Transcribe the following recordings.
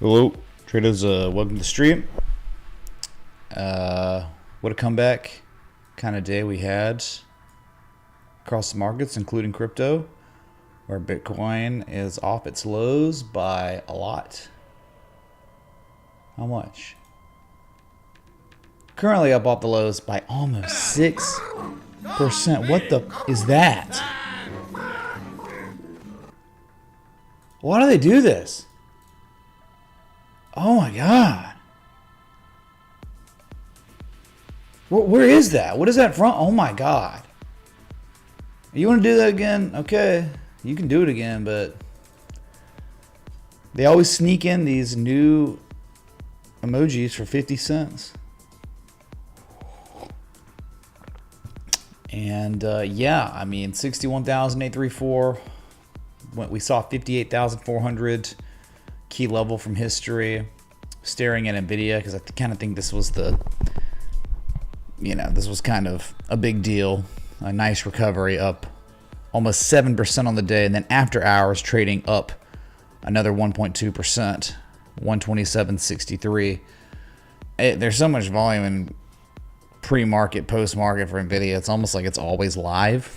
Hello, traders. Welcome to the stream. What a comeback kind of day we had across the markets, including crypto, where Bitcoin is off its lows by a lot. How much? Currently up off the lows by almost 6%. What the is that? Why do they do this? Oh my God. Where is that? What is that from? Oh my God. You want to do that again? Okay. You can do it again, but they always sneak in these new emojis for 50 cents. And yeah, I mean, 61,834. We saw 58,400 key level from history. Staring at Nvda because I kind of think this was the, this was kind of a big deal. A nice recovery, up almost 7% on the day, and then after hours trading up another 1.2%, 127.63. There's so much volume in pre-market, post-market for Nvidia. It's almost like it's always live.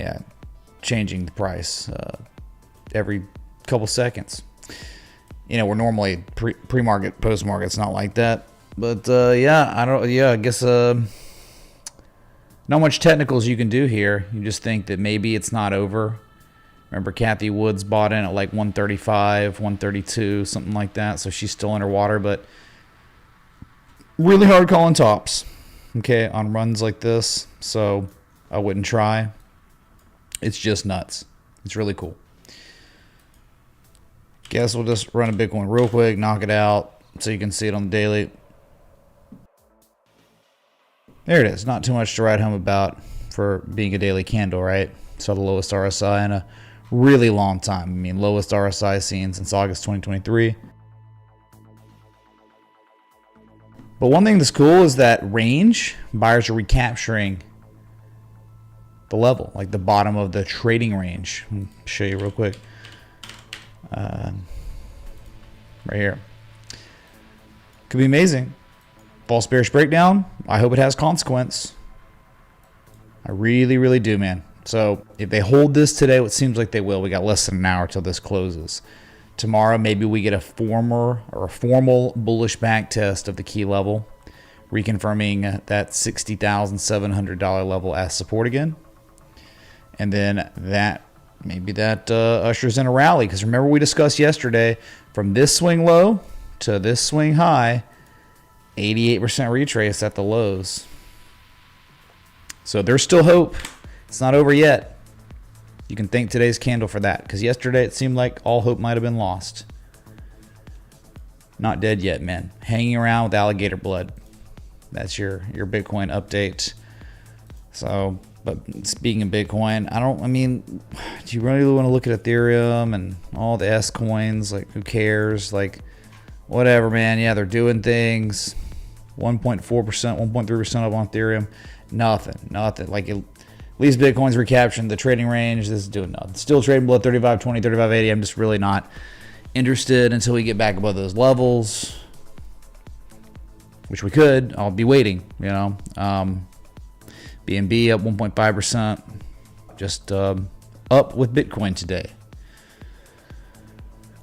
Yeah, changing the price every couple seconds. We're normally pre-market, post-market. It's not like that. But yeah, I guess not much technicals you can do here. You just think that maybe it's not over. Remember, Kathy Woods bought in at like 135, 132, something like that. So she's still underwater, but really hard calling tops, okay, on runs like this. So I wouldn't try. It's just nuts. It's really cool. Guess we'll just run a Bitcoin real quick, knock it out so you can see it on the daily. There it is. Not too much to write home about for being a daily candle, right? Saw the lowest RSI in a really long time. I mean, lowest RSI seen since August 2023. But one thing that's cool is that range, buyers are recapturing the level, like the bottom of the trading range. I'll show you real quick. Right here. Could be amazing. False bearish breakdown. I hope it has consequence. I really, really do, man. So if they hold this today, what seems like they will, we got less than an hour till this closes. Tomorrow, maybe we get a formal bullish back test of the key level, reconfirming that $60,700 level as support again. And then maybe that ushers in a rally. Because remember, we discussed yesterday, from this swing low to this swing high, 88% retrace at the lows. So there's still hope. It's not over yet. You can thank today's candle for that, because yesterday it seemed like all hope might have been lost. Not dead yet, man. Hanging around with alligator blood. That's your Bitcoin update. So, but speaking of Bitcoin, do you really want to look at Ethereum and all the S coins? Like, who cares? Like, whatever, man. Yeah, they're doing things. 1.4%, 1.3% up on Ethereum. Nothing. Like, at least Bitcoin's recapturing the trading range. This is doing nothing. Still trading below 35.20, 35.80. I'm just really not interested until we get back above those levels, which we could. I'll be waiting, BNB up 1.5%. Just up with Bitcoin today.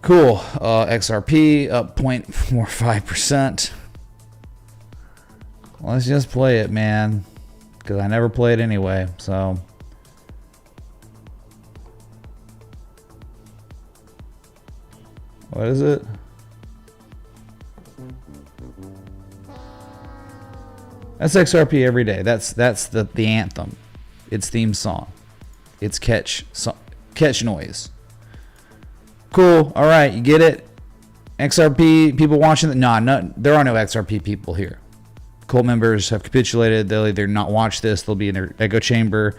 Cool. XRP up 0.45%. Let's just play it, man, because I never play it anyway. So what is it? That's XRP every day. That's the anthem. It's theme song. It's catch noise. Cool. All right, you get it. XRP people watching. No, there are no XRP people here. Cult members have capitulated. They'll either not watch this, they'll be in their echo chamber,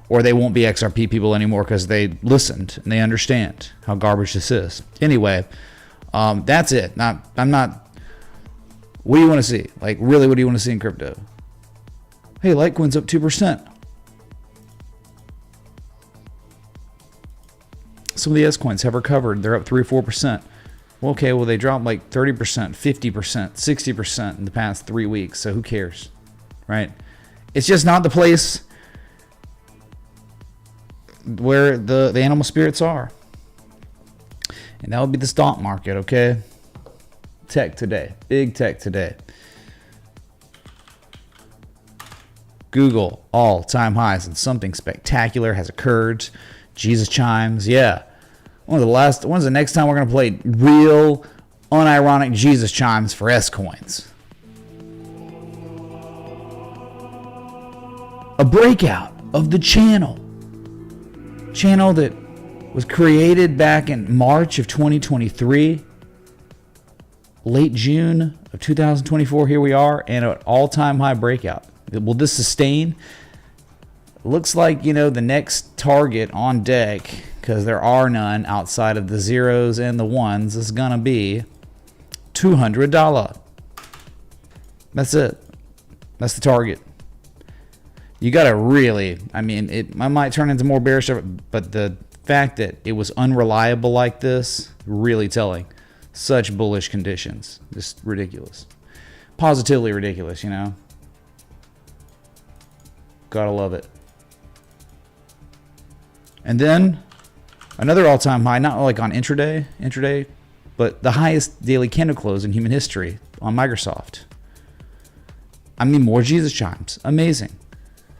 or they won't be XRP people anymore because they listened and they understand how garbage this is. Anyway, that's it. I'm not. What do you want to see? Like, really, what do you want to see in crypto? Hey, Litecoin's up 2%. Some of the S coins have recovered. They're up 3 or 4%. Well, okay, well, they dropped like 30%, 50%, 60% in the past 3 weeks. So who cares, right? It's just not the place where the animal spirits are. And that would be the stock market, okay? Tech today. Big tech today. Google, all-time highs, and something spectacular has occurred. Jesus chimes, yeah. When's the next time we're going to play real, unironic Jesus chimes for S coins? A breakout of the channel. Channel that was created back in March of 2023. Late June of 2024, here we are, and an all-time high breakout. Will this sustain? Looks like, the next target on deck, because there are none outside of the zeros and the ones, is going to be $200. That's it. That's the target. You got to really, I might turn into more bearish, but the fact that it was unreliable like this, really telling. Such bullish conditions. Just ridiculous. Positively ridiculous, Gotta love it. And then another all-time high, not like on intraday but the highest daily candle close in human history on Microsoft. I mean, more Jesus chimes. Amazing.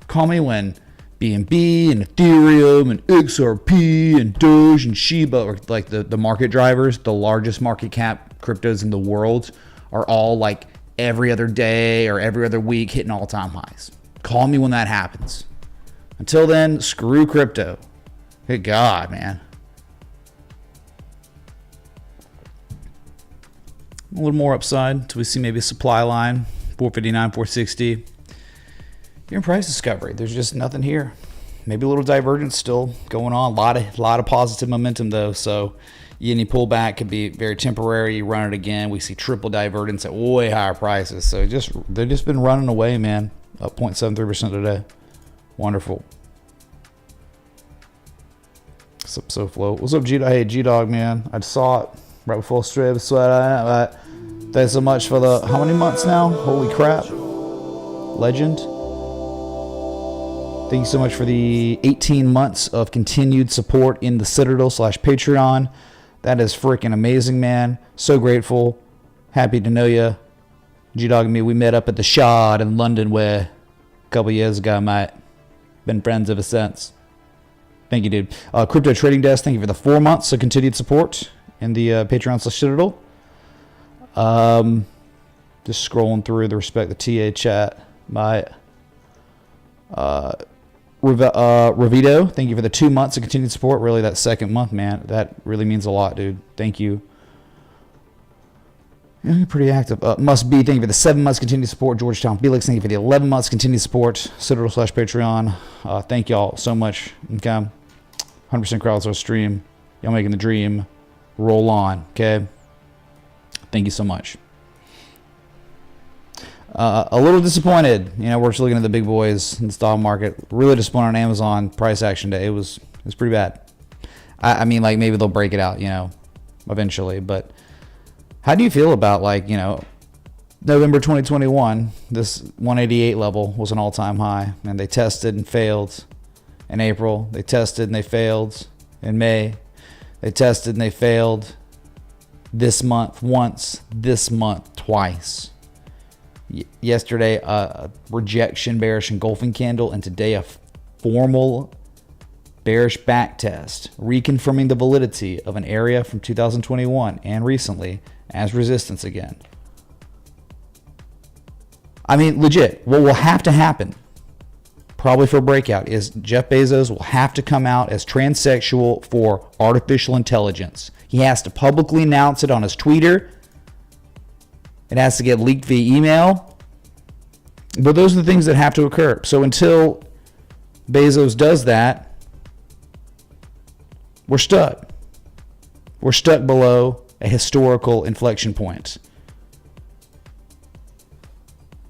Call me when BNB and Ethereum and XRP and Doge and Shiba, or like the market drivers, the largest market cap cryptos in the world, are all like every other day or every other week hitting all-time highs. Call me when that happens. Until then, screw crypto. Good God, man. A little more upside until we see maybe a supply line, 459, 460. You're in price discovery. There's just nothing here. Maybe a little divergence still going on. A lot of positive momentum though. So any pullback could be very temporary. You run it again. We see triple divergence at way higher prices. So they've just been running away, man. Up 0.73% today. Wonderful. What's up, SoFlow? What's up, G-Dog? Hey, G-Dog, man. I saw it right before strip. So thanks so much for the, how many months now? Holy crap. Legend. Thank you so much for the 18 months of continued support in the Citadel / Patreon. That is freaking amazing, man. So grateful. Happy to know you. G-Dog and me, we met up at the Shard in London a couple years ago, mate. Been friends ever since. Thank you, dude. Crypto Trading Desk, thank you for the 4 months of continued support in the Patreon / Citadel. Just scrolling through the respect the TA chat, mate. Ravito, thank you for the 2 months of continued support. Really, that second month, man, that really means a lot, dude. Thank you. Yeah, you're pretty active. Must be, thank you for the 7 months continued support. Georgetown Felix, thank you for the 11 months continued support. Citadel / Patreon. Thank y'all so much. Okay, 100% crowdsource stream. Y'all making the dream roll on. Okay, thank you so much. A little disappointed. You know, we're just looking at the big boys in the stock market. Really disappointed on Amazon price action day. It was pretty bad. I mean, like, maybe they'll break it out, you know, eventually. But how do you feel about, like, you know, November 2021, this 188 level was an all-time high, and they tested and failed in April. They tested and they failed in May. They tested and they failed this month once, this month twice. Yesterday, a rejection bearish engulfing candle, and today a formal bearish back test, reconfirming the validity of an area from 2021 and recently as resistance again. I mean, legit, what will have to happen, probably for a breakout, is Jeff Bezos will have to come out as transsexual for artificial intelligence. He has to publicly announce it on his Twitter. It has to get leaked via email. But those are the things that have to occur. So until Bezos does that, we're stuck. We're stuck below a historical inflection point.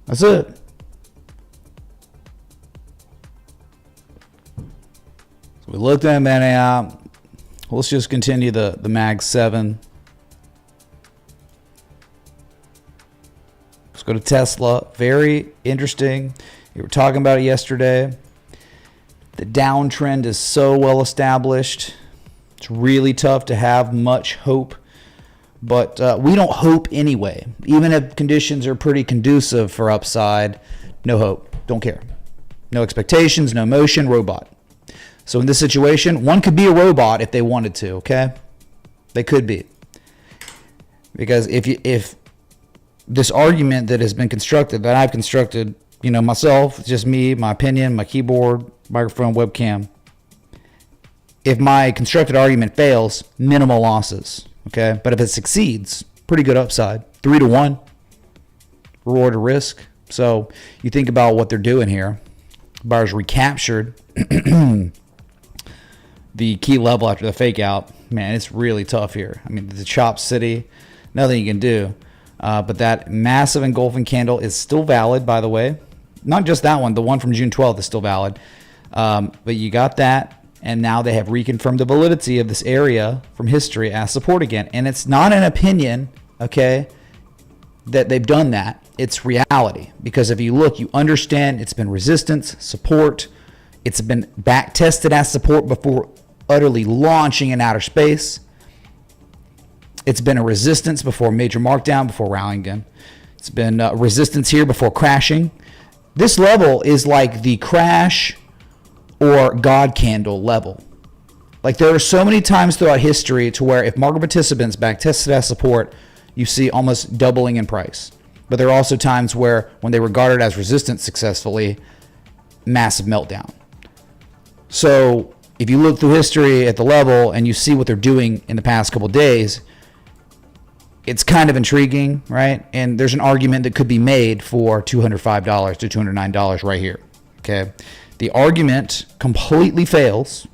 That's it. So we looked at that out. Let's just continue the Mag 7. Let's go to Tesla. Very interesting. We were talking about it yesterday. The downtrend is so well established. It's really tough to have much hope. But we don't hope anyway. Even if conditions are pretty conducive for upside, no hope. Don't care. No expectations, no motion, robot. So in this situation, one could be a robot if they wanted to, okay? They could be. Because if this argument that has been constructed, that I've constructed, you know, myself, it's just me, my opinion, my keyboard, microphone, webcam. If my constructed argument fails, minimal losses, okay? But if it succeeds, pretty good upside. 3-1, reward to risk. So you think about what they're doing here. Buyers recaptured the key level after the fake out. Man, it's really tough here. I mean, the chop city, nothing you can do. But that massive engulfing candle is still valid, by the way. Not just that one, the one from June 12th is still valid. But you got that, and now they have reconfirmed the validity of this area from history as support again. And it's not an opinion, okay, that they've done that. It's reality. Because if you look, you understand it's been resistance, support. It's been back tested as support before utterly launching in outer space. It's been a resistance before major markdown, before rallying again. It's been resistance here before crashing. This level is like the crash or God candle level. Like, there are so many times throughout history to where if market participants back tested as support, you see almost doubling in price. But there are also times where when they regarded as resistance successfully, massive meltdown. So if you look through history at the level and you see what they're doing in the past couple days, it's kind of intriguing, right? And there's an argument that could be made for $205 to $209 right here, okay? The argument completely fails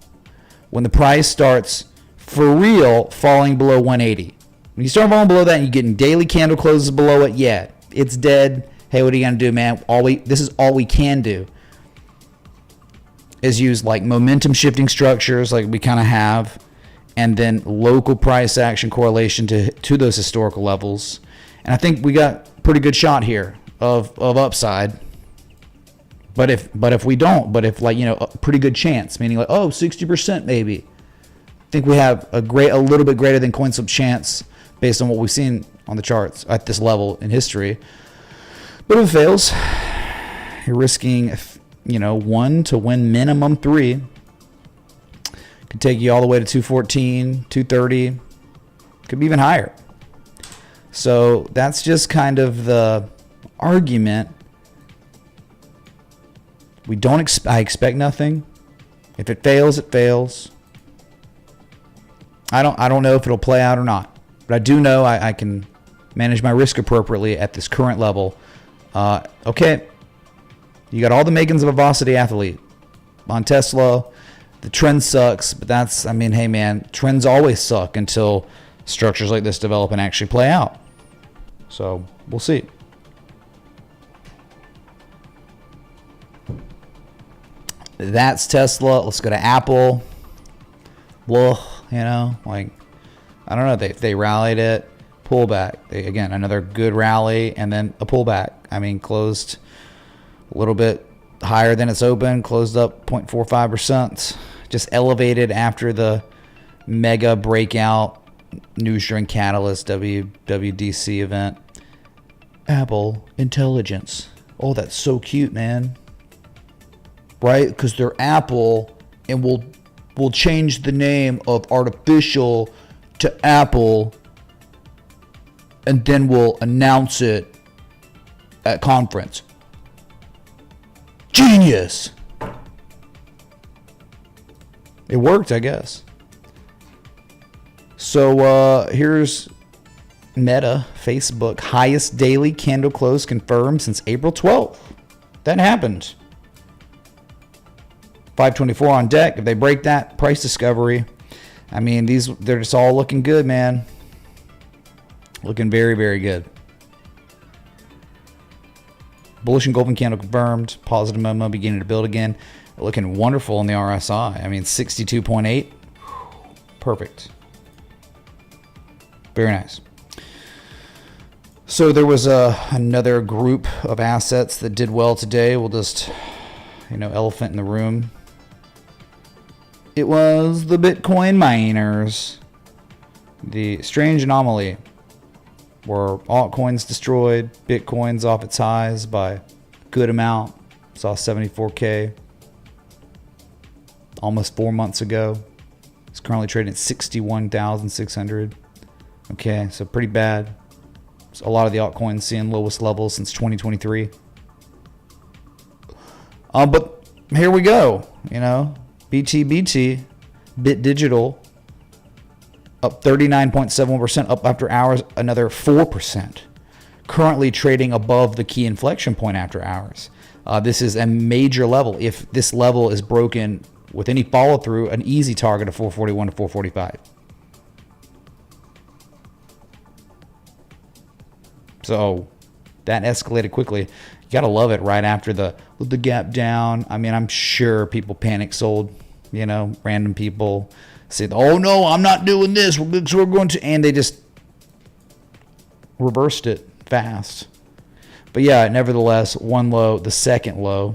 when the price starts for real falling below 180. When you start falling below that and you're getting daily candle closes below it, yeah, it's dead. Hey, what are you gonna do, man? This is all we can do is use like momentum shifting structures like we kind of have, and then local price action correlation to those historical levels. And I think we got a pretty good shot here of upside. But if we don't, like, you know, a pretty good chance, meaning like, 60% maybe. I think we have a little bit greater than coin flip chance based on what we've seen on the charts at this level in history. But if it fails, you're risking, 1 to win minimum 3. Could take you all the way to 214, 230, could be even higher. So that's just kind of the argument. I expect nothing. If it fails, it fails. I don't know if it'll play out or not, but I do know I can manage my risk appropriately at this current level. Okay, you got all the makings of a Velocity athlete on Tesla. The trend sucks, but hey man, trends always suck until structures like this develop and actually play out. So we'll see. That's Tesla. Let's go to Apple. Well, I don't know. They rallied it, pullback. Again, another good rally, and then a pullback. Closed a little bit higher than it's open, closed up 0.45%. Just elevated after the mega breakout news during Catalyst WWDC event. Apple Intelligence. Oh, that's so cute, man. Right? Because they're Apple, and we'll change the name of artificial to Apple, and then we'll announce it at conference. Genius! It worked, I guess. So here's Meta, Facebook, highest daily candle close confirmed since April 12th. That happened. 524 on deck. If they break that, price discovery. They're just all looking good, man. Looking very, very good. Bullish engulfing candle confirmed. Positive momentum beginning to build again. Looking wonderful in the RSI. 62.8. Perfect. Very nice. So there was another group of assets that did well today. We'll just, elephant in the room. It was the Bitcoin miners. The strange anomaly where altcoins destroyed, Bitcoin's off its highs by a good amount. Saw 74K almost 4 months ago. It's currently trading at 61,600. Okay, so pretty bad. So a lot of the altcoins seeing lowest levels since 2023. But here we go. BT, Bit Digital, up 39.71%, up after hours, another 4%. Currently trading above the key inflection point after hours. This is a major level. If this level is broken with any follow through, an easy target of 441 to 445. So that escalated quickly. You gotta love it right after the gap down. I'm sure people panic sold. Random people say, "Oh no, I'm not doing this. We're going to," and they just reversed it fast. But yeah, nevertheless, one low, the second low.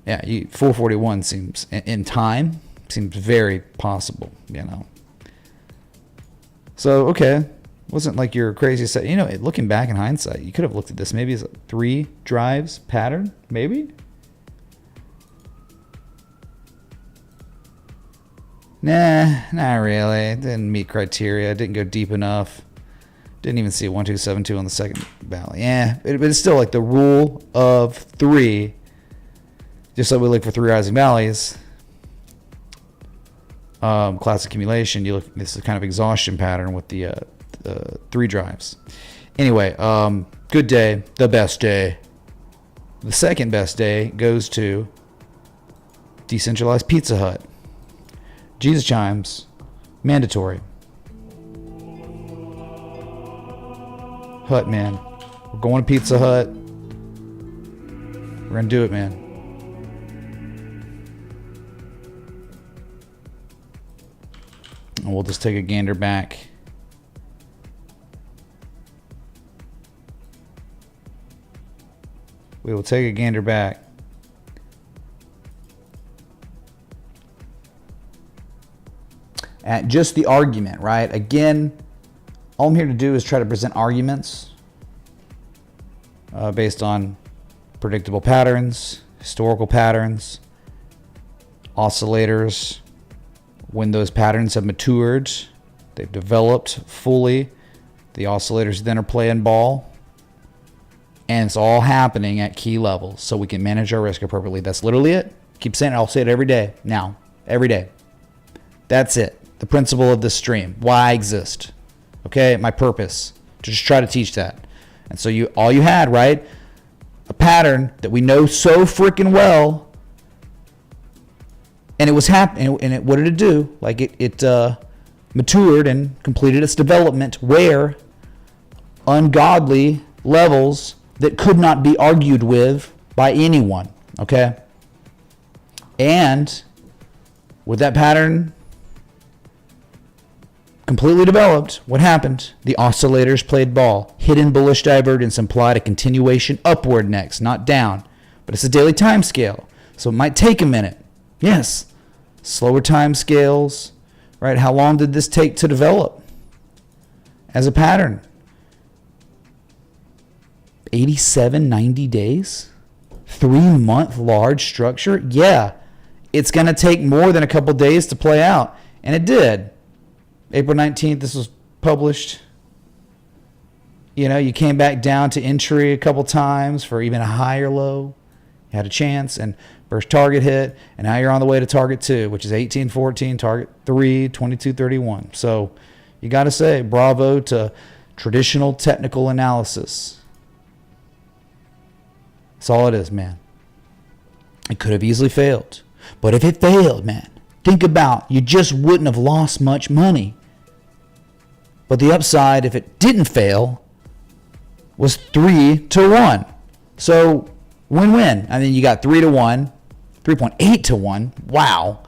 Yeah, 441 seems in time seems very possible. So, okay. Wasn't like your crazy set. You know, looking back in hindsight, you could have looked at this maybe as a 3 drives pattern, maybe? Nah, not really. It didn't meet criteria. It didn't go deep enough. Didn't even see a 1272 on the second valley. Yeah, but it's still like the rule of 3. Just like we look for 3 rising valleys. Class accumulation. You look. This is kind of exhaustion pattern with the 3 drives. Anyway, good day. The best day. The second best day goes to decentralized Pizza Hut. Jesus chimes, mandatory. Hut, man. We're going to Pizza Hut. We're going to do it, man. And we'll just take a gander back. We will take a gander back. At just the argument, right? Again, all I'm here to do is try to present arguments based on predictable patterns, historical patterns, oscillators. When those patterns have matured, they've developed fully, the oscillators then are playing ball. And it's all happening at key levels so we can manage our risk appropriately. That's literally it. Keep saying it. I'll say it every day now. Every day. That's it. The principle of this stream. Why I exist. Okay? My purpose. To just try to teach that. And so all you had, right? A pattern that we know so freaking well. And it was happening. And what did it do? Like it matured and completed its development where ungodly levels that could not be argued with by anyone, okay? And with that pattern completely developed, what happened? The oscillators played ball. Hidden bullish divergence implied a continuation upward next, not down. But it's a daily time scale, so it might take a minute. Yes, slower time scales, right? How long did this take to develop as a pattern? 87, 90 days? 3-month large structure? Yeah, it's going to take more than a couple days to play out. And it did. April 19th, this was published. You know, you came back down to entry a couple times for even a higher low. You had a chance, and first target hit, and now you're on the way to target 2, which is 1814, target 3, 2231. So you got to say bravo to traditional technical analysis. That's all it is, man. It could have easily failed. But if it failed, man, think about, you just wouldn't have lost much money. But the upside, if it didn't fail, was 3-1. So win-win. I mean, you got 3-1, 3.8-1. Wow.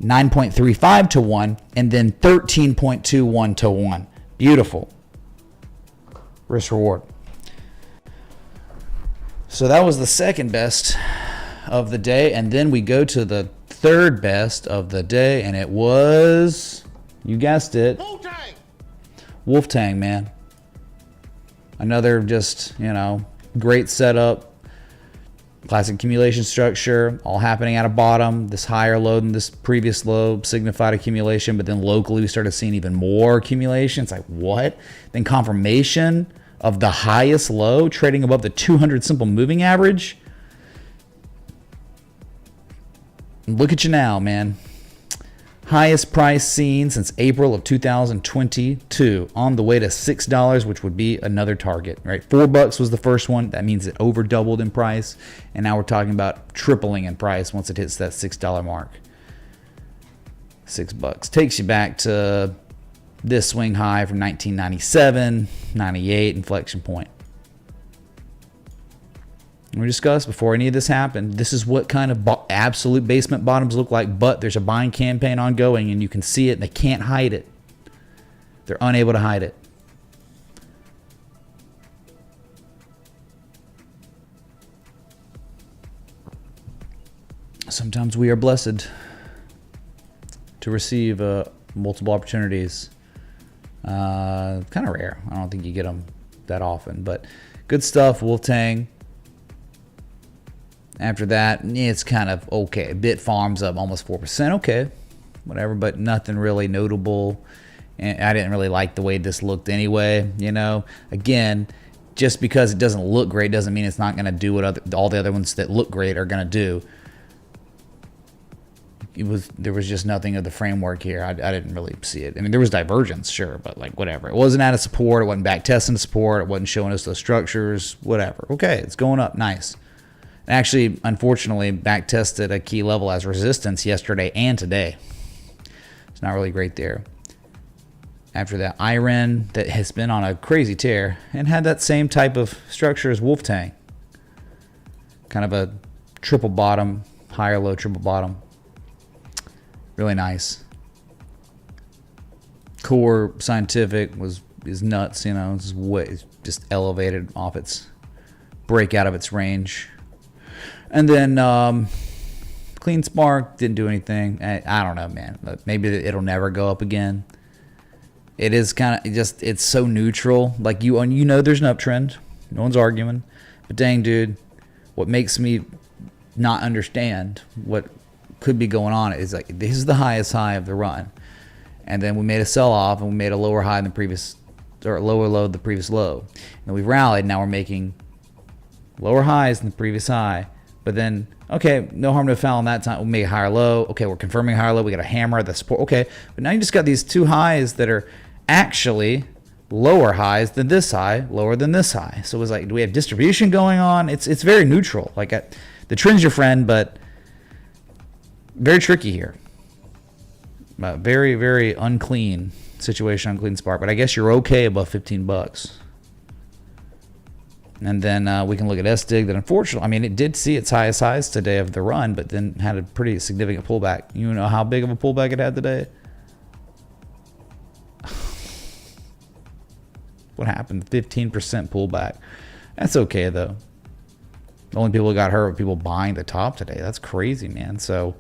9.35-1, and then 13.21-1. Beautiful. Risk reward. So that was the second best of the day, and then we go to the third best of the day, and it was, you guessed it, Wolf Tang, man. Another just, great setup. Classic accumulation structure, all happening at a bottom. This higher low than this previous low signified accumulation, but then locally we started seeing even more accumulation. It's like, what? Then confirmation of the highest low, trading above the 200 simple moving average. Look at you now, man. Highest price seen since April of 2022, on the way to $6, which would be another target, right? $4 was the first one. That means it over doubled in price. And now we're talking about tripling in price once it hits that $6 mark. $6 takes you back to this swing high from 1997, 98 inflection point. And we discussed before any of this happened, this is what kind of absolute basement bottoms look like, but there's a buying campaign ongoing and you can see it and they can't hide it. They're unable to hide it. Sometimes we are blessed to receive multiple opportunities Kind of rare. I don't think you get them that often, but good stuff. Wolf-Tang. After that, it's kind of okay. Bit Farms up almost 4%. Okay, whatever, but nothing really notable. And I didn't really like the way this looked anyway. You know, again, just because it doesn't look great doesn't mean it's not going to do what all the other ones that look great are going to do. There was just nothing of the framework here. I didn't really see it. I mean, there was divergence, sure, but like whatever. It wasn't out of support. It wasn't back testing support. It wasn't showing us those structures. Whatever. Okay, it's going up. Nice. Actually, unfortunately, back tested a key level as resistance yesterday and today. It's not really great there. After that, Iron that has been on a crazy tear and had that same type of structure as Wolf-Tang. Kind of a triple bottom, higher low triple bottom. Really nice. Core Scientific is nuts, you know, it's just elevated off its break out of its range. And then Clean Spark didn't do anything. I don't know, man. Maybe it'll never go up again. It is kind of just, it's so neutral. Like you know there's an uptrend. No one's arguing. But dang, dude, what makes me not understand what could be going on is like this is the highest high of the run. And then we made a sell-off and we made a lower high than the previous, or lower low than the previous low. And we've rallied. Now we're making lower highs than the previous high. But then, okay, no harm, no foul on that time. We made a higher low. Okay, we're confirming higher low. We got a hammer, the support. Okay, but now you just got these two highs that are actually lower highs than this high, lower than this high. So it was like, do we have distribution going on? It's very neutral. Like the trend's your friend, but very tricky here. Very, very unclean situation on Clean Spark. But I guess you're okay above 15 bucks. And then we can look at SDIG that unfortunately, I mean, it did see its highest highs today of the run, but then had a pretty significant pullback. You know how big of a pullback it had today? What happened? 15% pullback. That's okay, though. The only people who got hurt were people buying the top today. That's crazy, man. So,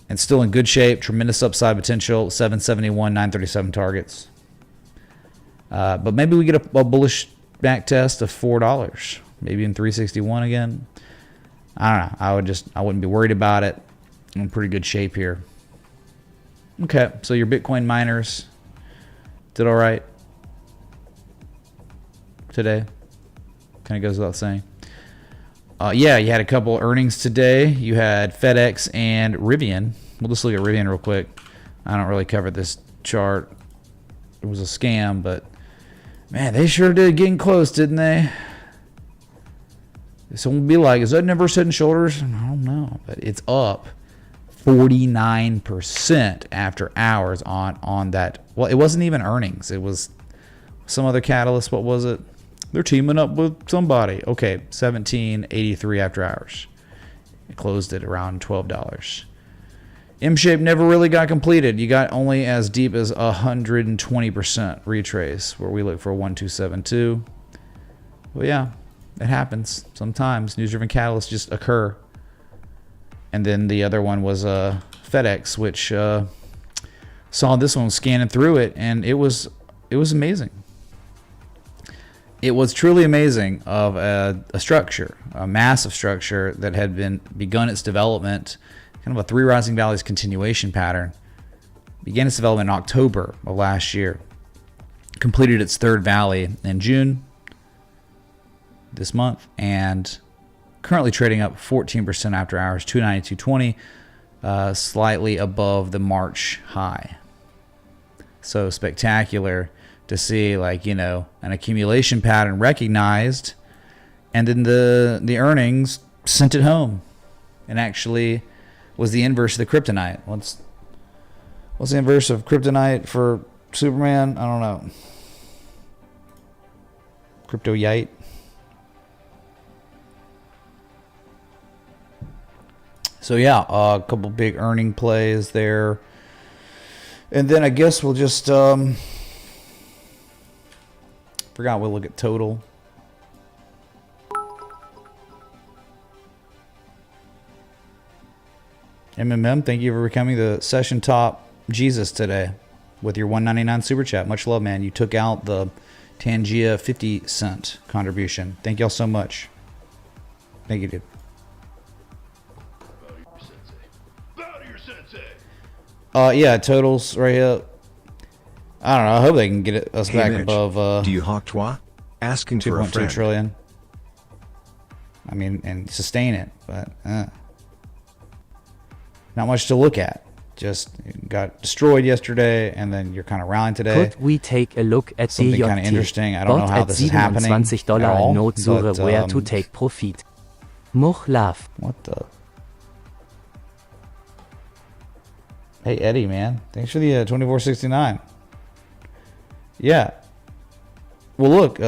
and still in good shape. Tremendous upside potential. 771, 937 targets. But maybe we get a bullish back test of $4, maybe in 361 again. I don't know. I wouldn't be worried about it. I'm in pretty good shape here. Okay, so your Bitcoin miners did all right today. Kind of goes without saying. Yeah, you had a couple earnings today. You had FedEx and Rivian. We'll just look at Rivian real quick. I don't really cover this chart. It was a scam, but man, they sure did getting close, didn't they? Someone would be like, is that never head and shoulders? I don't know, but it's up 49% after hours on that. Well, it wasn't even earnings. It was some other catalyst. What was it? They're teaming up with somebody. Okay, 17.83 after hours. It closed at around $12. M-shape never really got completed. You got only as deep as 120% retrace, where we look for 1272. Well, yeah, it happens sometimes. News-driven catalysts just occur. And then the other one was FedEx, which saw this one scanning through it, and it was amazing. It was truly amazing of a structure, a massive structure that had begun its development, kind of a three rising valleys continuation pattern. Began its development in October of last year. Completed its third valley in June this month, and currently trading up 14% after hours, 292.20, slightly above the March high. So spectacular to see, like, you know, an accumulation pattern recognized, and then the earnings sent it home, and actually was the inverse of the kryptonite. What's the inverse of kryptonite for Superman? I don't know. Crypto-yite. So yeah, a couple big earning plays there, and then I guess we'll just forgot we'll look at total. MMM, thank you for becoming the session top Jesus today. with your 199 super chat. Much love, man. You took out the Tangia 50-cent contribution. Thank y'all so much. Thank you, dude. Yeah, totals right here. I don't know. I hope they can get us back Mitch, above. Do you hawk twa? Asking for a friend. 2.2 trillion. I mean, and sustain it, but not much to look at. Just got destroyed yesterday, and then you're kind of rallying today. Could we take a look at Something kind of interesting. I don't know how this is happening at all, note but, where to take profit. Much love. What the? Hey, Eddie, man. Thanks for the 2469. Yeah. Well, look,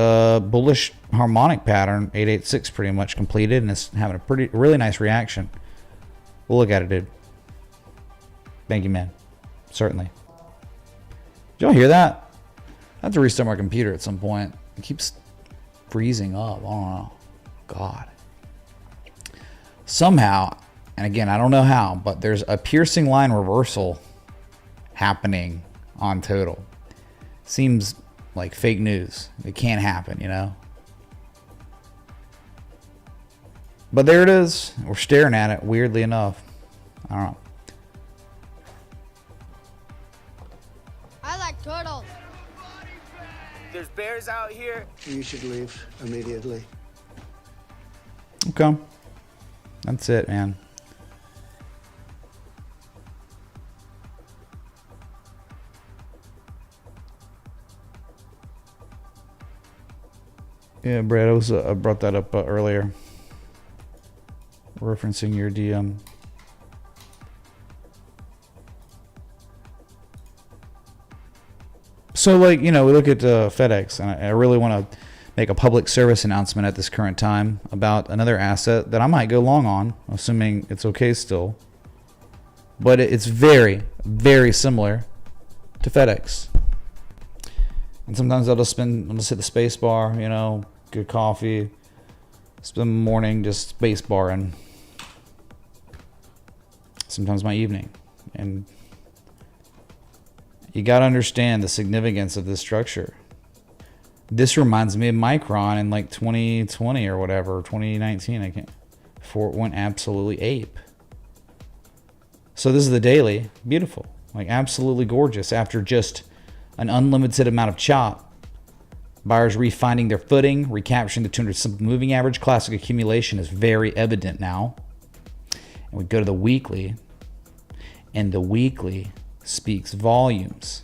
bullish harmonic pattern, 886 pretty much completed, and it's having a really nice reaction. We'll look at it, dude. Thank you, man. Certainly. Did y'all hear that? I have to restart my computer at some point. It keeps freezing up. I don't know. God. Somehow, and again, I don't know how, but there's a piercing line reversal happening on total. Seems like fake news. It can't happen, you know? But there it is. We're staring at it, weirdly enough. I don't know. I like turtles. There's bears out here. You should leave immediately. Okay. That's it, man. Yeah, Brad, I brought that up earlier. Referencing your DM. So, like, you know, we look at FedEx, and I really want to make a public service announcement at this current time about another asset that I might go long on, assuming it's okay still. But it's very, very similar to FedEx. And sometimes I'll just hit the space bar, you know, good coffee, spend the morning just space barring. Sometimes my evening. And you got to understand the significance of this structure. This reminds me of Micron in like 2020 or whatever, 2019, I can't, before it went absolutely ape. So this is the daily. Beautiful. Like absolutely gorgeous after just an unlimited amount of chop. Buyers refinding their footing, recapturing the 200 simple moving average. Classic accumulation is very evident now. And we go to the weekly, and the weekly speaks volumes.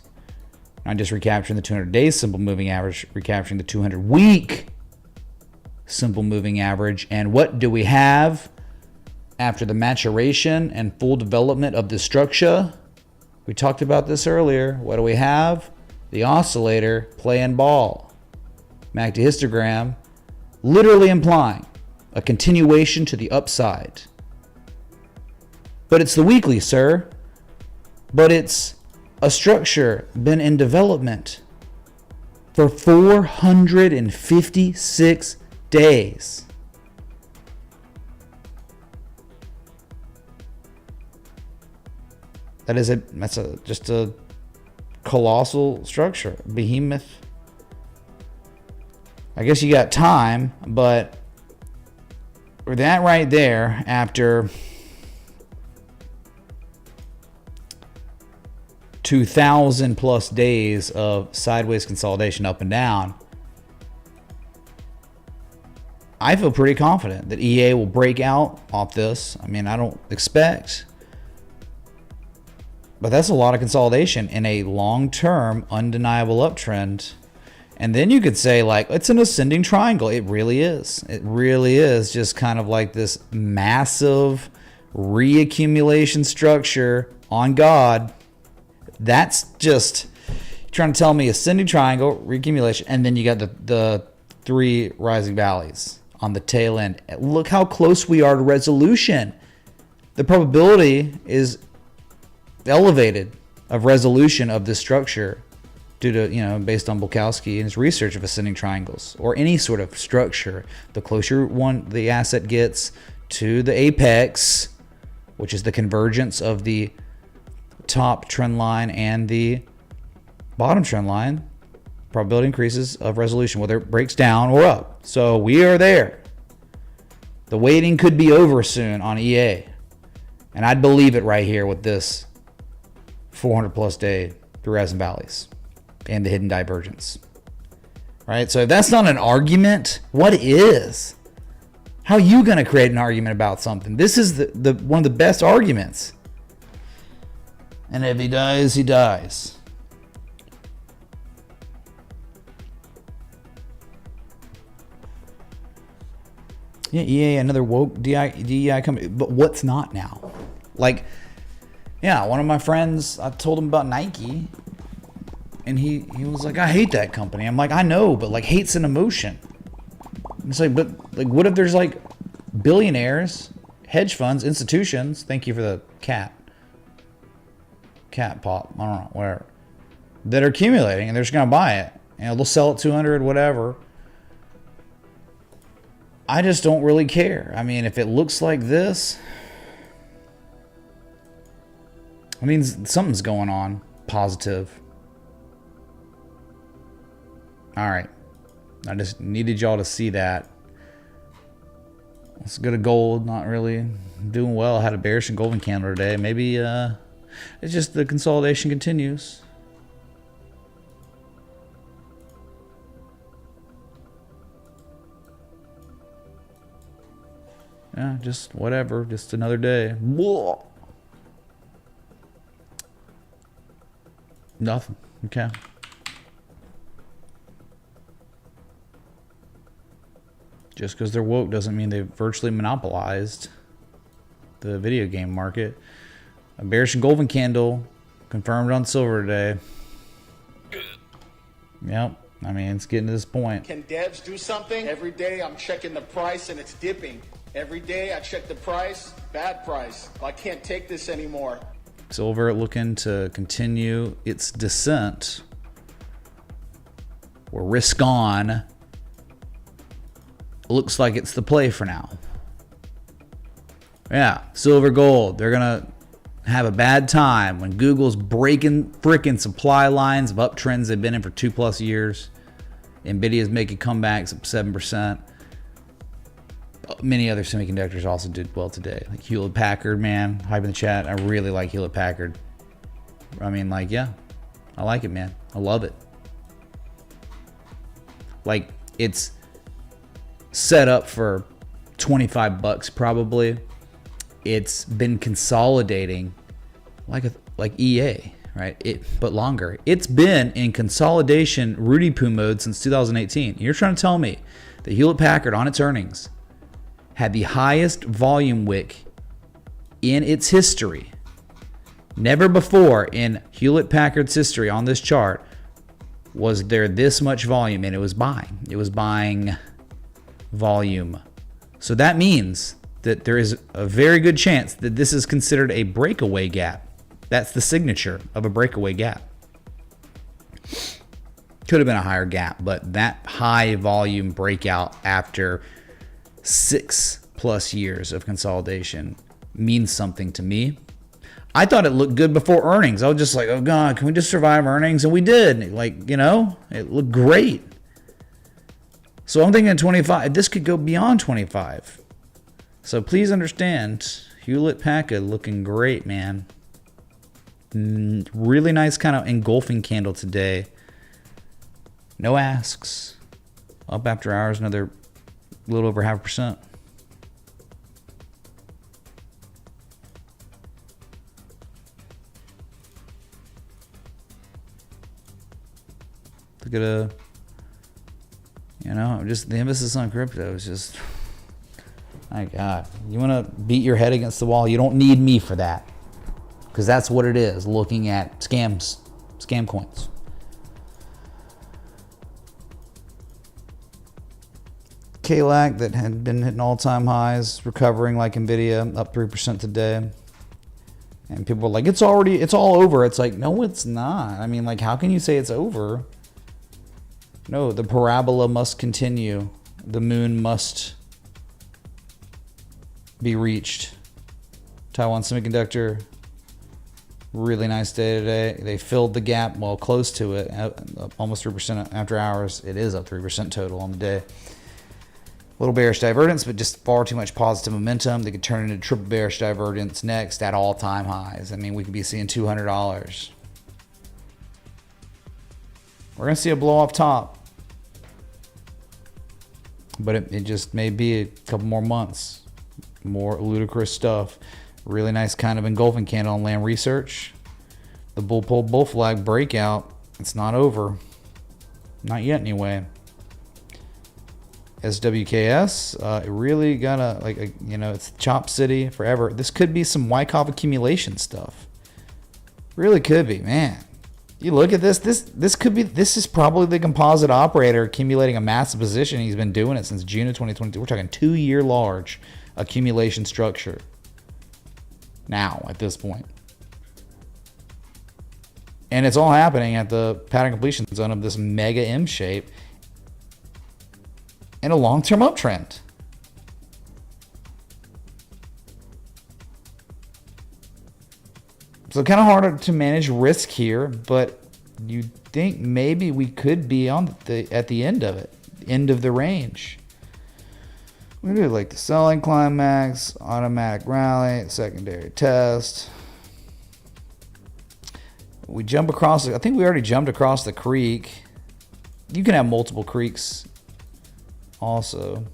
Not just recapturing the 200 days simple moving average, recapturing the 200 week simple moving average. And what do we have after the maturation and full development of the structure? We talked about this earlier. What do we have? The oscillator playing ball. MACD histogram literally implying a continuation to the upside. But it's the weekly, sir. But it's a structure been in development for 456 days. That's just a colossal structure, behemoth. I guess you got time, but that right there, after 2,000 plus days of sideways consolidation up and down, I feel pretty confident that EA will break out off this. I mean, I don't expect, but that's a lot of consolidation in a long-term, undeniable uptrend. And then you could say, like, it's an ascending triangle. It really is. It really is just kind of like this massive reaccumulation structure on God. That's just trying to tell me ascending triangle, reaccumulation, and then you got the three rising valleys on the tail end. Look how close we are to resolution. The probability is elevated of resolution of this structure due to, you know, based on Bulkowski and his research of ascending triangles or any sort of structure. The closer the asset gets to the apex, which is the convergence of the top trend line and the bottom trend line, probability increases of resolution, whether it breaks down or up. So we are there. The waiting could be over soon on EA. And I'd believe it right here with this 400 plus day through Rise and Valleys and the hidden divergence. Right? So if that's not an argument, what is? How are you going to create an argument about something? This is the one of the best arguments. And if he dies, he dies. Yeah, EA, another woke DEI company. But what's not now? Like, yeah, one of my friends, I told him about Nike. And he was like, I hate that company. I'm like, I know, but like hate's an emotion. It's like, but like, what if there's like billionaires, hedge funds, institutions? Thank you for the cat pop. I don't know, whatever. That are accumulating and they're just gonna buy it. And they'll sell it 200, whatever. I just don't really care. I mean, if it looks like this, I mean, something's going on. Positive. All right. I just needed y'all to see that. Let's go to gold. Not really doing well. I had a bearish and golden candle today. Maybe it's just the consolidation continues. Yeah, just whatever. Just another day. Whoa. Nothing. Okay. Just because they're woke doesn't mean they've virtually monopolized the video game market. A bearish and golden candle confirmed on silver today. Yep. I mean, it's getting to this point. Can devs do something? Every day I'm checking the price and it's dipping. Every day I check the price, bad price. I can't take this anymore. Silver looking to continue its descent. We're risk on. Looks like it's the play for now. Yeah, silver, gold. They're going to have a bad time when Google's breaking frickin' supply lines of uptrends they've been in for 2+ years. Nvidia's making comebacks up 7%. Many other semiconductors also did well today. Like Hewlett Packard, man. Hype in the chat. I really like Hewlett Packard. I mean, like, yeah. I like it, man. I love it. Like, it's set up for $25 probably. It's been consolidating like EA, right? But longer. It's been in consolidation Rudy Poo mode since 2018. You're trying to tell me that Hewlett Packard on its earnings had the highest volume wick in its history. Never before in Hewlett Packard's history on this chart was there this much volume, and it was buying. It was buying volume. So that means that there is a very good chance that this is considered a breakaway gap. That's the signature of a breakaway gap. Could have been a higher gap, but that high volume breakout after 6+ years of consolidation means something to me. I thought it looked good before earnings. I was just like, oh God, can we just survive earnings? And we did. Like, you know, it looked great. So I'm thinking 25. This could go beyond 25. So please understand, Hewlett Packard looking great, man. Really nice kind of engulfing candle today. No asks. Up after hours, another little over 0.5%. Look at just the emphasis on crypto is just, my God. You want to beat your head against the wall? You don't need me for that. Because that's what it is, looking at scam coins. KLAC that had been hitting all-time highs, recovering like Nvidia, up 3% today. And people were like, it's all over. It's like, no, it's not. I mean, like, how can you say it's over? No, the parabola must continue. The moon must be reached. Taiwan Semiconductor Really nice day today. They filled the gap, well, close to it, almost 3% after hours. It is up 3% total on the day. A little bearish divergence, but just far too much positive momentum. They could turn into triple bearish divergence next at all-time highs. I mean, we could be seeing $200. We're going to see a blow off top. But it just may be a couple more months. More ludicrous stuff. Really nice kind of engulfing candle on Lamb Research. The bull pull bull flag breakout. It's not over. Not yet anyway. SWKS, it really gotta, like, you know, it's Chop City forever. This could be some Wyckoff accumulation stuff. Really could be, man. You look at this. This could be. This is probably the composite operator accumulating a massive position. He's been doing it since June of 2022. We're talking 2-year large accumulation structure. Now at this point, and it's all happening at the pattern completion zone of this mega M shape in a long-term uptrend. So kind of harder to manage risk here, but you think maybe we could be on at the end of it, end of the range. We do like the selling climax, automatic rally, secondary test. We jump across. I think we already jumped across the creek. You can have multiple creeks, also,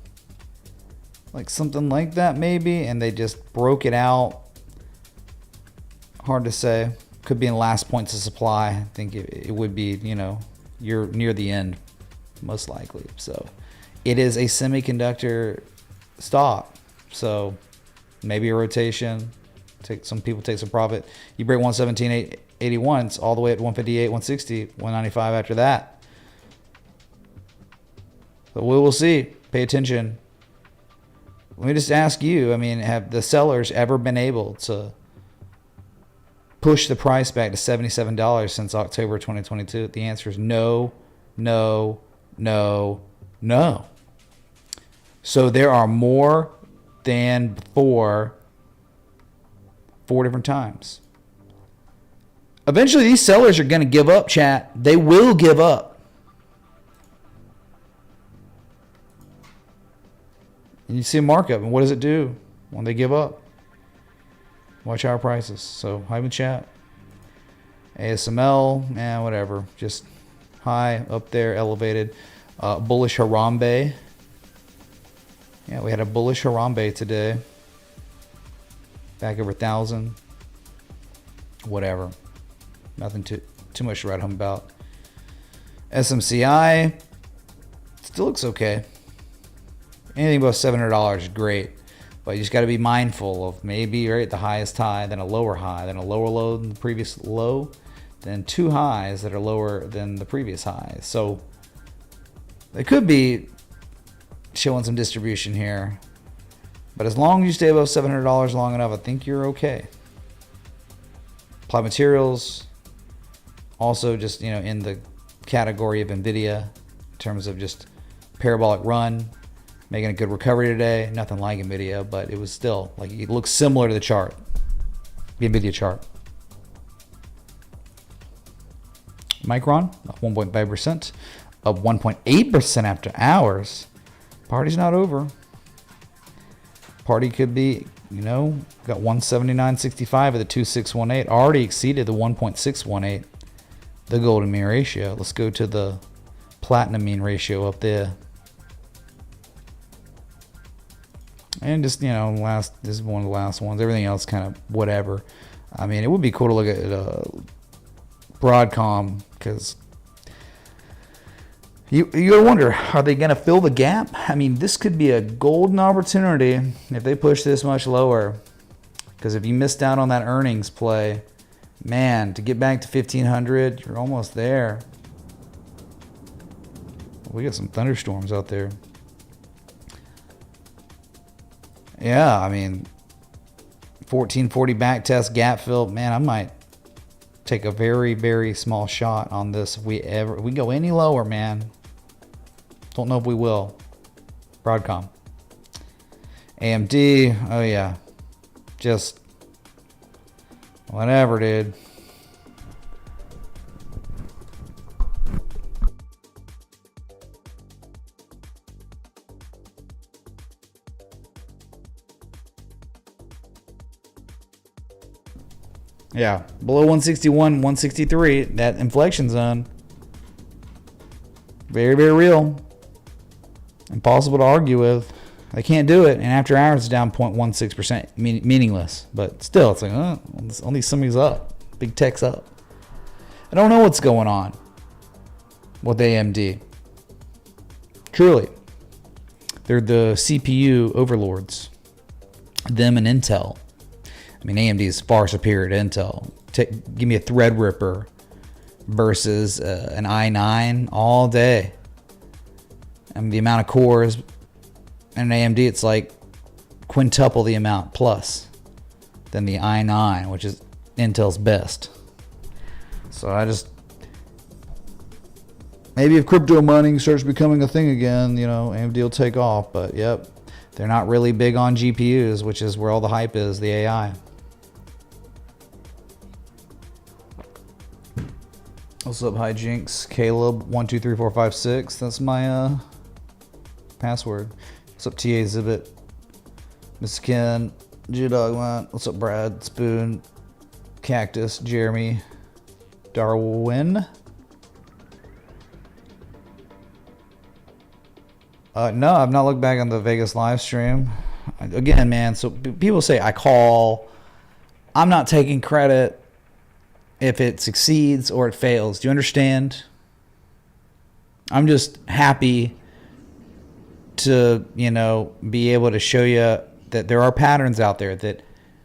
like something like that maybe, and they just broke it out. Hard to say. Could be in last points of supply. I think it would be, you know, you're near the end, most likely. So it is a semiconductor stock. So maybe a rotation. Some people take some profit. You break 117.81, it's all the way at 158, 160, 195 after that. But we will see. Pay attention. Let me just ask you, I mean, have the sellers ever been able to push the price back to $77 since October 2022? The answer is no, no, no, no. So there are more than before, 4 different times. Eventually these sellers are going to give up, chat. They will give up. And you see a markup, and what does it do when they give up? Watch our prices. So high in chat. ASML, whatever. Just high up there, elevated. Bullish Harambe. Yeah, we had a bullish Harambe today. Back over 1,000. Whatever. Nothing too much to write home about. SMCI still looks okay. Anything above $700 is great. But you just got to be mindful of maybe right at the highest high, then a lower high, then a lower low than the previous low, then 2 highs that are lower than the previous highs. So they could be showing some distribution here. But as long as you stay above $700 long enough, I think you're okay. Applied Materials, also just, you know, in the category of Nvda in terms of just parabolic run. Making a good recovery today. Nothing like Nvidia, but it was still, like, it looks similar to the chart. The Nvidia chart. Micron, up 1.5%. Up 1.8% after hours. Party's not over. Party could be, you know, got 179.65 of the 2618. Already exceeded the 1.618. The golden mean ratio. Let's go to the platinum mean ratio up there. And just, you know, this is one of the last ones. Everything else kind of whatever. I mean, it would be cool to look at Broadcom, because you gotta wonder, are they gonna fill the gap? I mean, this could be a golden opportunity if they push this much lower. Because if you missed out on that earnings play, man, to get back to 1,500, you're almost there. We got some thunderstorms out there. Yeah, I mean, 1440 back test gap fill. Man, I might take a very, very small shot on this if we go any lower, man. Don't know if we will. Broadcom. AMD. Oh yeah, just whatever, dude. Yeah, below 161, 163, that inflection zone. Very, very real. Impossible to argue with. They can't do it, and after hours it's down 0.16%, meaningless. But still, it's like, only somebody's up. Big tech's up. I don't know what's going on with AMD. Truly. They're the CPU overlords. Them and Intel. I mean, AMD is far superior to Intel. Give me a Threadripper versus an i9 all day. I mean, the amount of cores in an AMD, it's like quintuple the amount plus than the i9, which is Intel's best. So I just, maybe if crypto mining starts becoming a thing again, you know, AMD will take off. But yep, they're not really big on GPUs, which is where all the hype is, the AI. What's up, Hijinks? Caleb123456. That's my password. What's up, TA Zibit? Miss Ken, J-Dogman. What's up, Brad? Spoon, Cactus, Jeremy, Darwin. No, I've not looked back on the Vegas live stream. Again, man, so people say I call. I'm not taking credit if it succeeds or it fails. Do you understand? I'm just happy to, you know, be able to show you that there are patterns out there that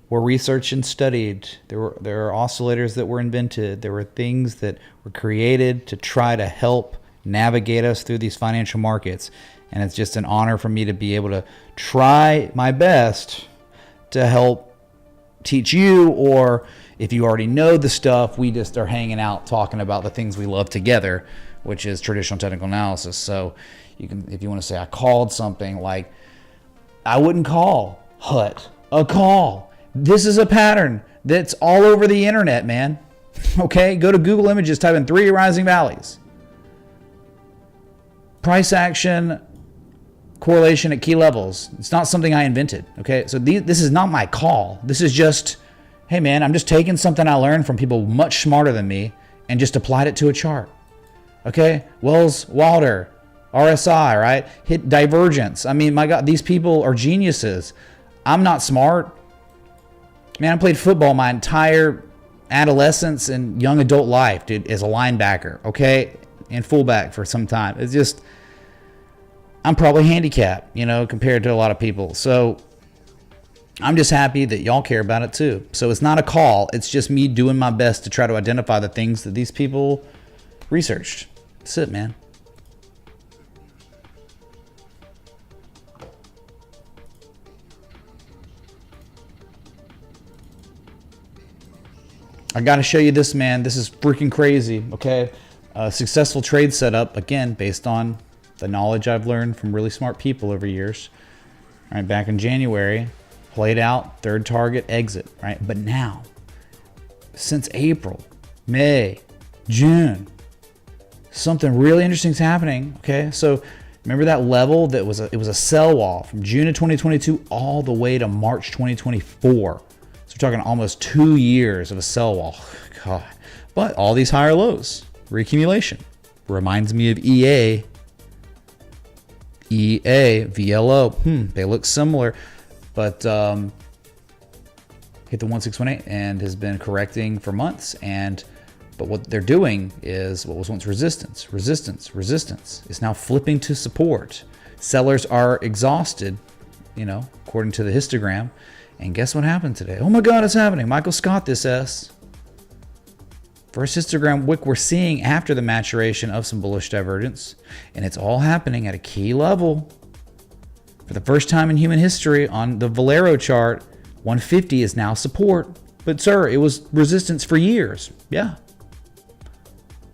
were researched and studied. There are oscillators that were invented. There were things that were created to try to help navigate us through these financial markets. And it's just an honor for me to be able to try my best to help teach you, or if you already know the stuff, we just are hanging out talking about the things we love together, which is traditional technical analysis. So you can, if you want to say I called something, like I wouldn't call HUT a call. This is a pattern that's all over the internet, man. Okay, go to Google Images, type in 3 rising valleys. Price action correlation at key levels. It's not something I invented. Okay, so this is not my call. This is just, hey man, I'm just taking something I learned from people much smarter than me and just applied it to a chart. Okay, Wells Wilder, RSI, right? Hit divergence. I mean, my God, these people are geniuses. I'm not smart. Man, I played football my entire adolescence and young adult life, dude, as a linebacker, okay? And fullback for some time. It's just, I'm probably handicapped, you know, compared to a lot of people. So I'm just happy that y'all care about it too. So it's not a call. It's just me doing my best to try to identify the things that these people researched. That's it, man. I got to show you this, man. This is freaking crazy, okay? Successful trade setup, again, based on the knowledge I've learned from really smart people over years. All right, back in January, played out, third target, exit, right? But now, since April, May, June, something really interesting is happening, okay? So remember that level that was it was a sell-wall from June of 2022 all the way to March 2024. So we're talking almost 2 years of a sell wall. God. But all these higher lows, reaccumulation. Reminds me of EA, VLO. They look similar, but hit the 1618 and has been correcting for months. But what they're doing is what was once resistance. It's now flipping to support. Sellers are exhausted, you know, according to the histogram. And guess what happened today? Oh my God, it's happening. Michael Scott, this S. First histogram wick we're seeing after the maturation of some bullish divergence. And it's all happening at a key level. For the first time in human history on the Valero chart, 150 is now support. But sir, it was resistance for years. Yeah.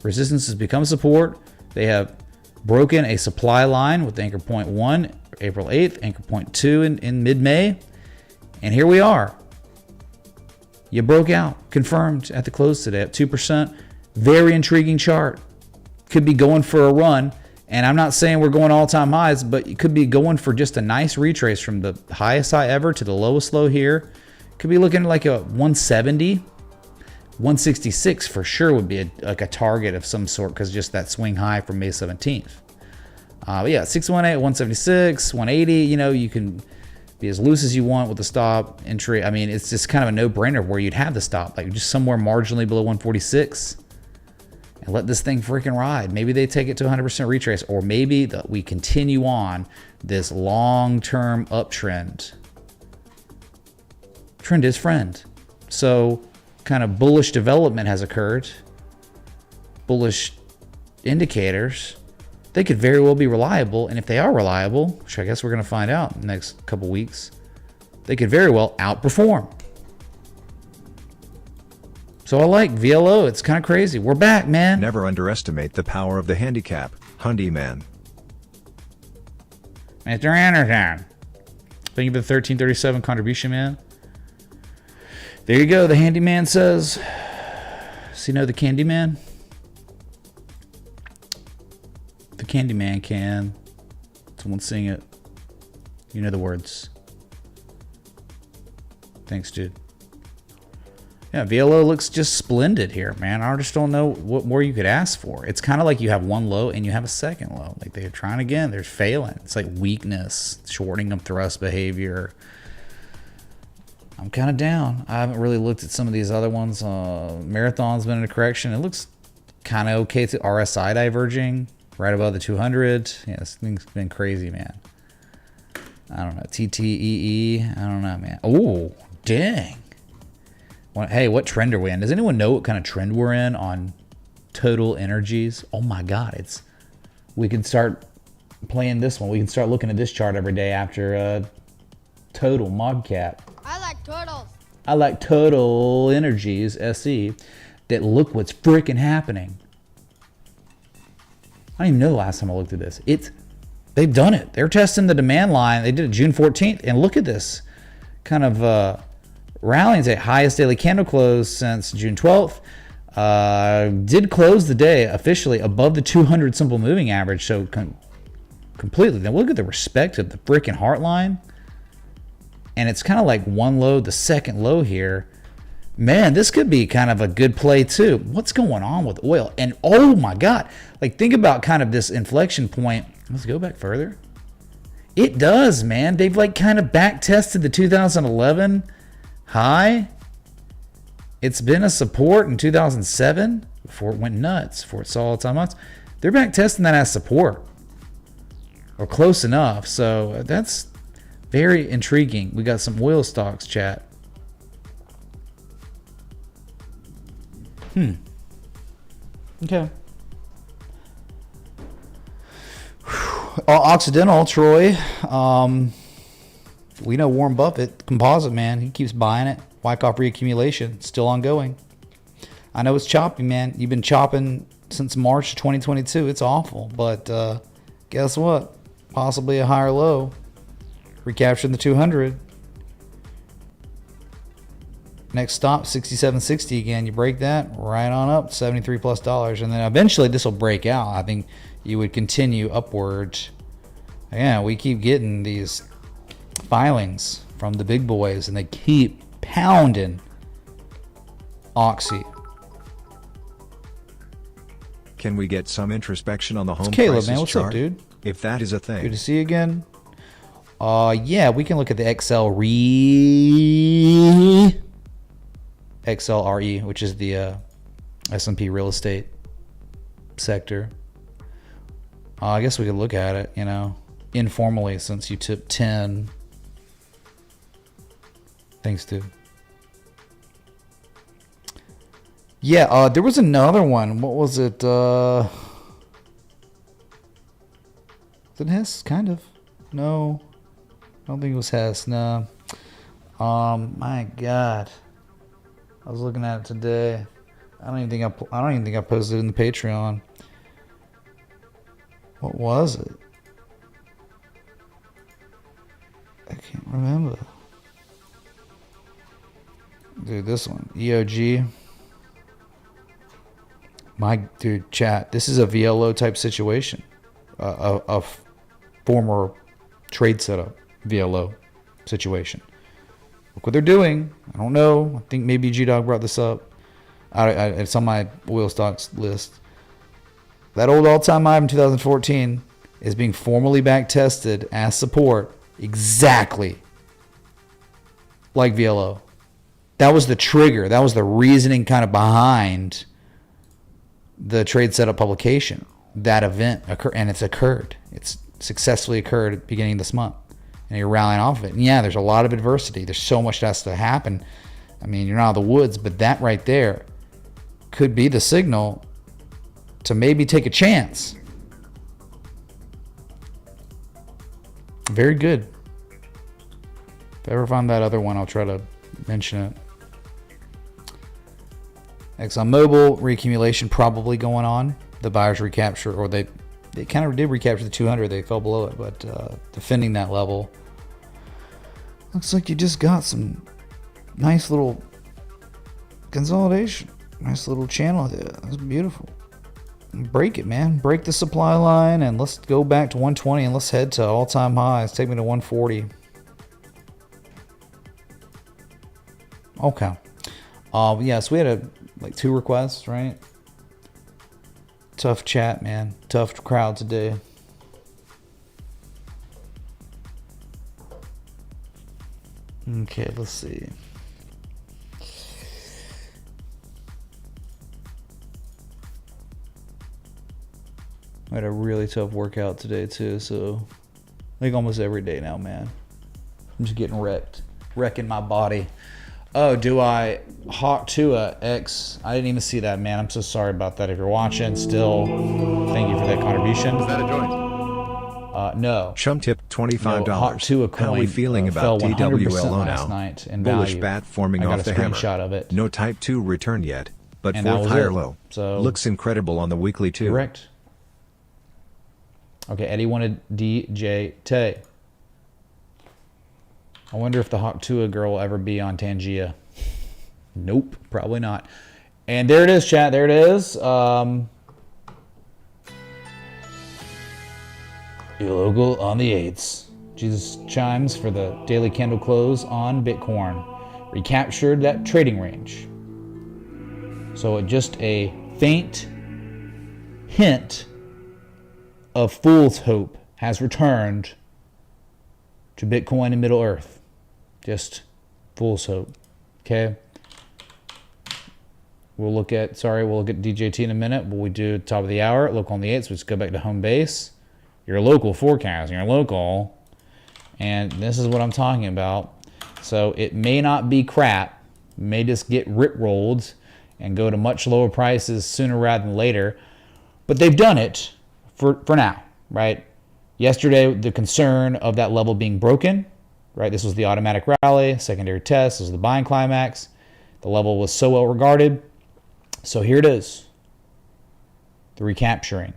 Resistance has become support. They have broken a supply line with anchor point 1, April 8th, anchor point 2 in mid-May. And here we are. You broke out, confirmed at the close today at 2%. Very intriguing chart. Could be going for a run. And I'm not saying we're going all-time highs, but you could be going for just a nice retrace from the highest high ever to the lowest low here. Could be looking like a 170. 166 for sure would be like a target of some sort because just that swing high from May 17th. But yeah, 618, 176, 180, you know, you can be as loose as you want with the stop entry. I mean, it's just kind of a no-brainer where you'd have the stop, like just somewhere marginally below 146 and let this thing freaking ride. Maybe they take it to 100% retrace, or maybe we continue on this long-term uptrend. Trend is friend. So kind of bullish development has occurred. Bullish indicators. They could very well be reliable, and if they are reliable, which I guess we're going to find out in the next couple weeks, they could very well outperform. So I like VLO. It's kind of crazy. We're back, man. Never underestimate the power of the handicap, Hundy man. Mr. Anderson. Thank you for the 1337 contribution, man. There you go. The handyman says, so you know the Candyman? The Candyman can. Someone sing it. You know the words. Thanks, dude. Yeah, VLO looks just splendid here, man. I just don't know what more you could ask for. It's kind of like you have one low and you have a second low. Like they're trying again. They're failing. It's like weakness, shortening of thrust behavior. I'm kind of down. I haven't really looked at some of these other ones. Marathon's been in a correction. It looks kind of okay. To RSI diverging right above the 200. Yeah, this thing's been crazy, man. I don't know. TTEE. I don't know, man. Oh, dang. Hey, what trend are we in? Does anyone know what kind of trend we're in on total energies? Oh my God, we can start playing this one. We can start looking at this chart every day after total mod cap. I like turtles. I like total energies, SE, that look what's freaking happening. I don't even know the last time I looked at this. They've done it. They're testing the demand line. They did it June 14th, and look at this kind of rallying at highest daily candle close since June 12th. Did close the day officially above the 200 simple moving average, so completely. Then look at the respect of the freaking heart line. And it's kind of like one low, the second low here. Man, this could be kind of a good play too. What's going on with oil? And oh my God, like think about kind of this inflection point. Let's go back further. It does, man. They've like kind of back tested the 2011 high. It's been a support in 2007 before it went nuts, before it saw all time months. They're back testing that as support or close enough. So that's very intriguing. We got some oil stocks, chat. Okay. Occidental, Troy. We know Warren Buffett, composite man. He keeps buying it. Wyckoff reaccumulation, still ongoing. I know it's choppy, man. You've been chopping since March 2022. It's awful. But guess what? Possibly a higher low. Recapturing the 200. Next stop, 67.60 again. You break that, right on up, $73+. And then eventually this will break out. I think you would continue upward. Yeah, we keep getting these filings from the big boys, and they keep pounding Oxy. Can we get some introspection on the home Caleb, prices man, what's chart? up, dude? If that is a thing. Good to see you again. Yeah, we can look at the XLRE, which is the S&P real estate sector. I guess we could look at it, you know, informally, since you took 10. Thanks, dude. Yeah, there was another one. What was it? Was it Hess? Kind of. No. I don't think it was Hess. No. My God. I was looking at it today. I don't even think I posted it in the Patreon. What was it? I can't remember. Dude, this one. EOG. My dude, chat. This is a VLO type situation. A former trade setup VLO situation. Look what they're doing. I don't know. I think maybe G-Dog brought this up. It's on my oil stocks list. That old all-time high from 2014 is being formally back tested as support, exactly like VLO. That was the trigger. That was the reasoning kind of behind the trade setup publication. That event occurred, and it's occurred. It's successfully occurred at the beginning of this month, and you're rallying off of it. And yeah, there's a lot of adversity. There's so much that has to happen. I mean, you're not out of the woods, but that right there could be the signal to maybe take a chance. Very good. If I ever find that other one, I'll try to mention it. ExxonMobil reaccumulation probably going on. The buyers recapture, or they kind of did recapture the 200. They fell below it, but defending that level. Looks like you just got some nice little consolidation. Nice little channel there. That's beautiful. Break it, man. Break the supply line, and let's go back to 120, and let's head to all-time highs. Take me to 140. Okay. Yeah, so we had like 2 requests, right? Tough chat, man. Tough crowd today. Okay, let's see. I had a really tough workout today too, so like almost every day now, man. I'm just getting wrecked. Wrecking my body. Oh, do I Hawk Tua X? I didn't even see that, man. I'm so sorry about that. If you're watching still, thank you for that contribution. Is that a joint? No. Chum tip $25. No, Hawk Tua coin, How are we feeling fell about 100% DWLO last now? night in Bullish value. bat forming I got off a the hammer. screenshot of it. No type 2 return yet, but And that fourth was higher it. low. So looks incredible on the weekly too. correct. Okay, Eddie wanted DJ Tay. I wonder if the Hawk Tua girl will ever be on Tangia. Nope, probably not. And there it is, chat. There it is. Your local on the 8s. Jesus chimes for the daily candle close on Bitcoin. Recaptured that trading range. So just a faint hint of fool's hope has returned to Bitcoin and Middle Earth. Just fool's hope. Okay. We'll look at DJT in a minute. But we do top of the hour. Look on the 8th. So let's go back to home base. Your local forecast. Your local. And this is what I'm talking about. So it may not be crap. It may just get rip-rolled and go to much lower prices sooner rather than later. But they've done it for now, right? Yesterday, the concern of that level being broken, right? This was the automatic rally, secondary test. This was the buying climax. The level was so well regarded. So here it is, the recapturing.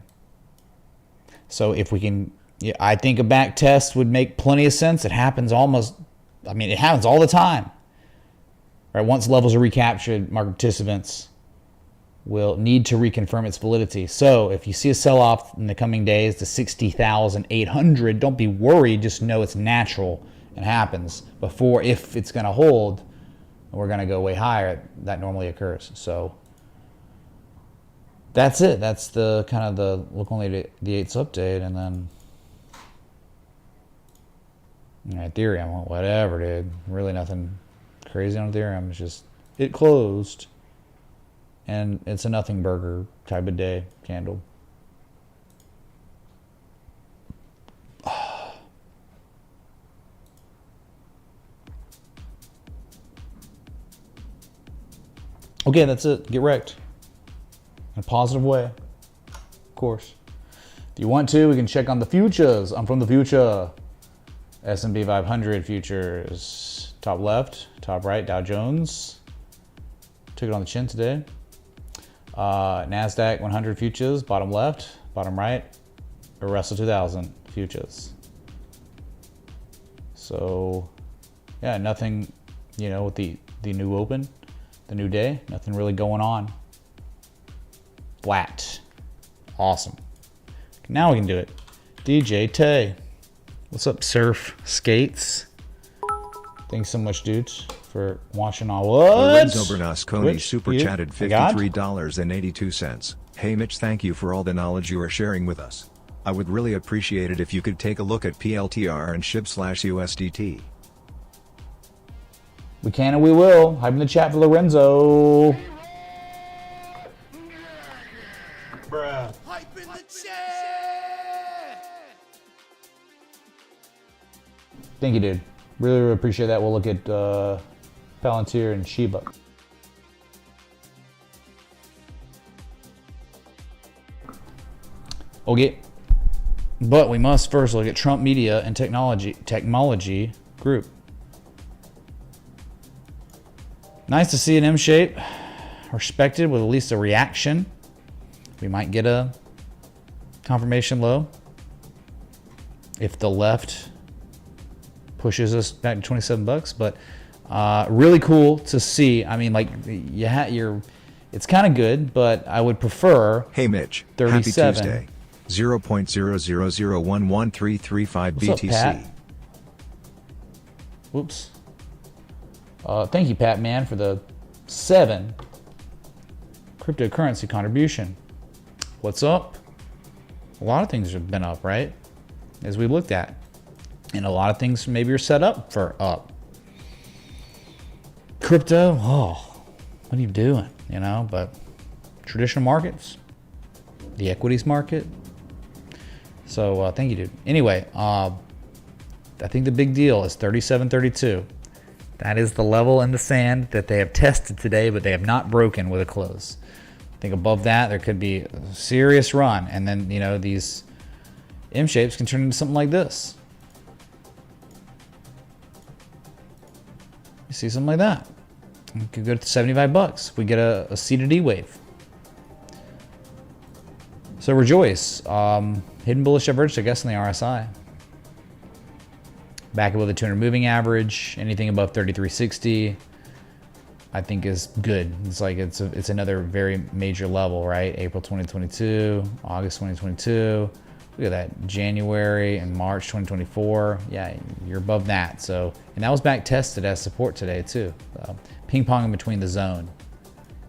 So if we can, I think a back test would make plenty of sense. It happens it happens all the time. Right? Once levels are recaptured, market participants will need to reconfirm its validity. So if you see a sell-off in the coming days to 60,800, don't be worried. Just know it's natural and happens before, if it's going to hold, we're going to go way higher. That normally occurs. So that's it. That's the kind of the look only the 8's update. And then Ethereum, whatever, dude. Really nothing crazy on Ethereum. It's just, it closed. And it's a nothing burger type of day candle. Okay, that's it. Get wrecked. In a positive way. Of course. If you want to, we can check on the futures. I'm from the future. S&P 500 futures. Top left, top right, Dow Jones. Took it on the chin today. NASDAQ 100 futures, bottom left, bottom right, Russell 2000 futures. So, yeah, nothing, with the new open, the new day, nothing really going on. Flat. Awesome. Now we can do it. DJ Tay. What's up, Surf Skates? Thanks so much, dudes, for watching all what? Lorenzo Bernasconi Twitch super here? chatted I got? $53.82. Hey Mitch, thank you for all the knowledge you are sharing with us. I would really appreciate it if you could take a look at PLTR and SHIB/USDT. We can and we will. Hype in the chat for Lorenzo. Hype in the chat! Thank you, dude. Really, really appreciate that. We'll look at Palantir and Shiba. Okay. But we must first look at Trump Media and Technology Group. Nice to see an M shape respected with at least a reaction. We might get a confirmation low if the left pushes us back to 27 bucks. But really cool to see. I mean, like, it's kind of good, but I would prefer. Hey Mitch, 37. happy Tuesday. 0.000113335 What's up, BTC. Pat? Whoops. Thank you, Pat, man, for the 7 cryptocurrency contribution. What's up? A lot of things have been up, right? As we looked at. And a lot of things maybe are set up for up. Crypto, oh, what are you doing? You know, but traditional markets, the equities market. So thank you, dude. Anyway, I think the big deal is 37.32. That is the level in the sand that they have tested today, but they have not broken with a close. I think above that, there could be a serious run. And then, you know, these M shapes can turn into something like this. You see something like that. We could go to 75 bucks. We get a C to D wave. So rejoice. Hidden bullish divergence, I guess, in the RSI. Back above the 200 moving average. Anything above 3360, I think, is good. It's like it's another very major level, right? April 2022, August 2022. Look at that, January and March 2024. Yeah, you're above that. So, and that was back tested as support today too. Ping pong in between the zone.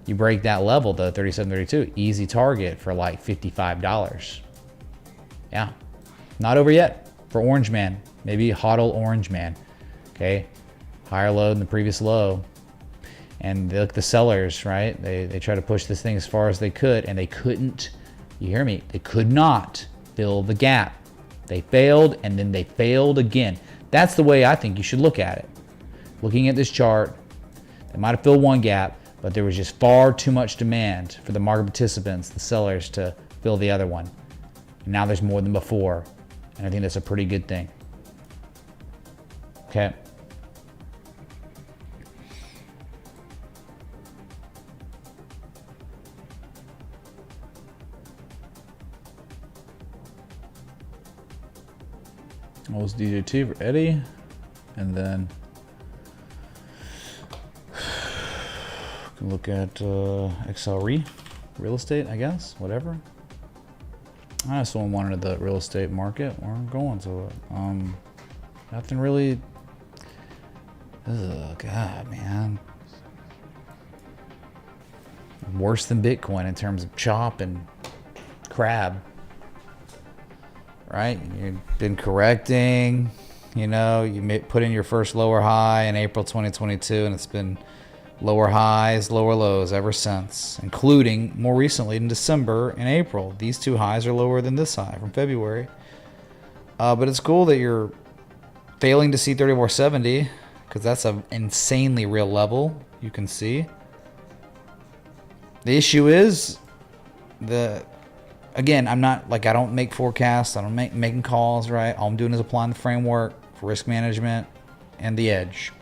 You break that level, the 37.32, easy target for like $55. Yeah, not over yet for Orange Man. Maybe HODL Orange Man. Okay, higher low than the previous low. And look, the sellers, right? They try to push this thing as far as they could, and they couldn't. You hear me? They could not fill the gap. They failed, and then they failed again. That's the way I think you should look at it. Looking at this chart, they might have filled one gap, but there was just far too much demand for the market participants, the sellers, to fill the other one. And now there's more than before, and I think that's a pretty good thing. Okay. What was DJT for Eddie? And then we can look at XLRE, real estate, I guess, whatever. I just wanted the real estate market. We're going to it. Nothing really. Oh God, man. Worse than Bitcoin in terms of chop and crab. Right? You've been correcting. You know, you put in your first lower high in April 2022, and it's been lower highs, lower lows ever since, including more recently in December and April. These two highs are lower than this high from February. But it's cool that you're failing to see 3470, because that's an insanely real level you can see. The issue is again, I'm not, like, I don't make forecasts, I don't making calls, right? All I'm doing is applying the framework for risk management and the edge.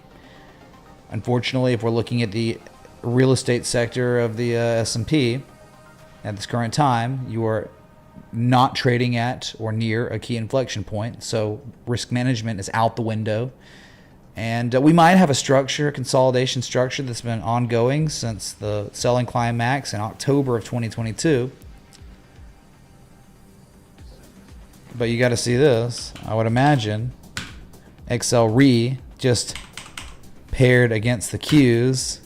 Unfortunately, if we're looking at the real estate sector of the S&P at this current time, you are not trading at or near a key inflection point. So risk management is out the window. And we might have a structure, a consolidation structure that's been ongoing since the selling climax in October of 2022. But you got to see this. I would imagine XLRE just paired against the Qs.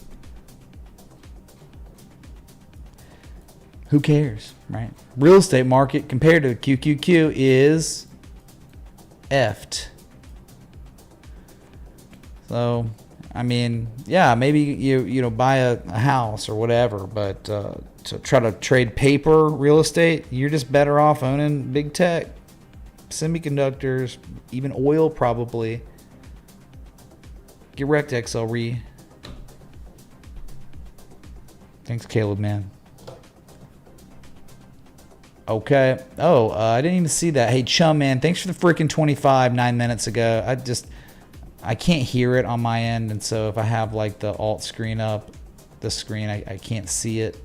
Who cares, right? Real estate market compared to QQQ is effed. So, I mean, yeah, maybe you know buy a house or whatever, but to try to trade paper real estate, you're just better off owning big tech, semiconductors, even oil probably. Get wrecked, XLRE. Thanks, Caleb, man. Okay. Oh, I didn't even see that. Hey, Chum, man, thanks for the freaking 25 9 minutes ago. I can't hear it on my end, and so if I have like the alt screen up, the screen, I can't see it.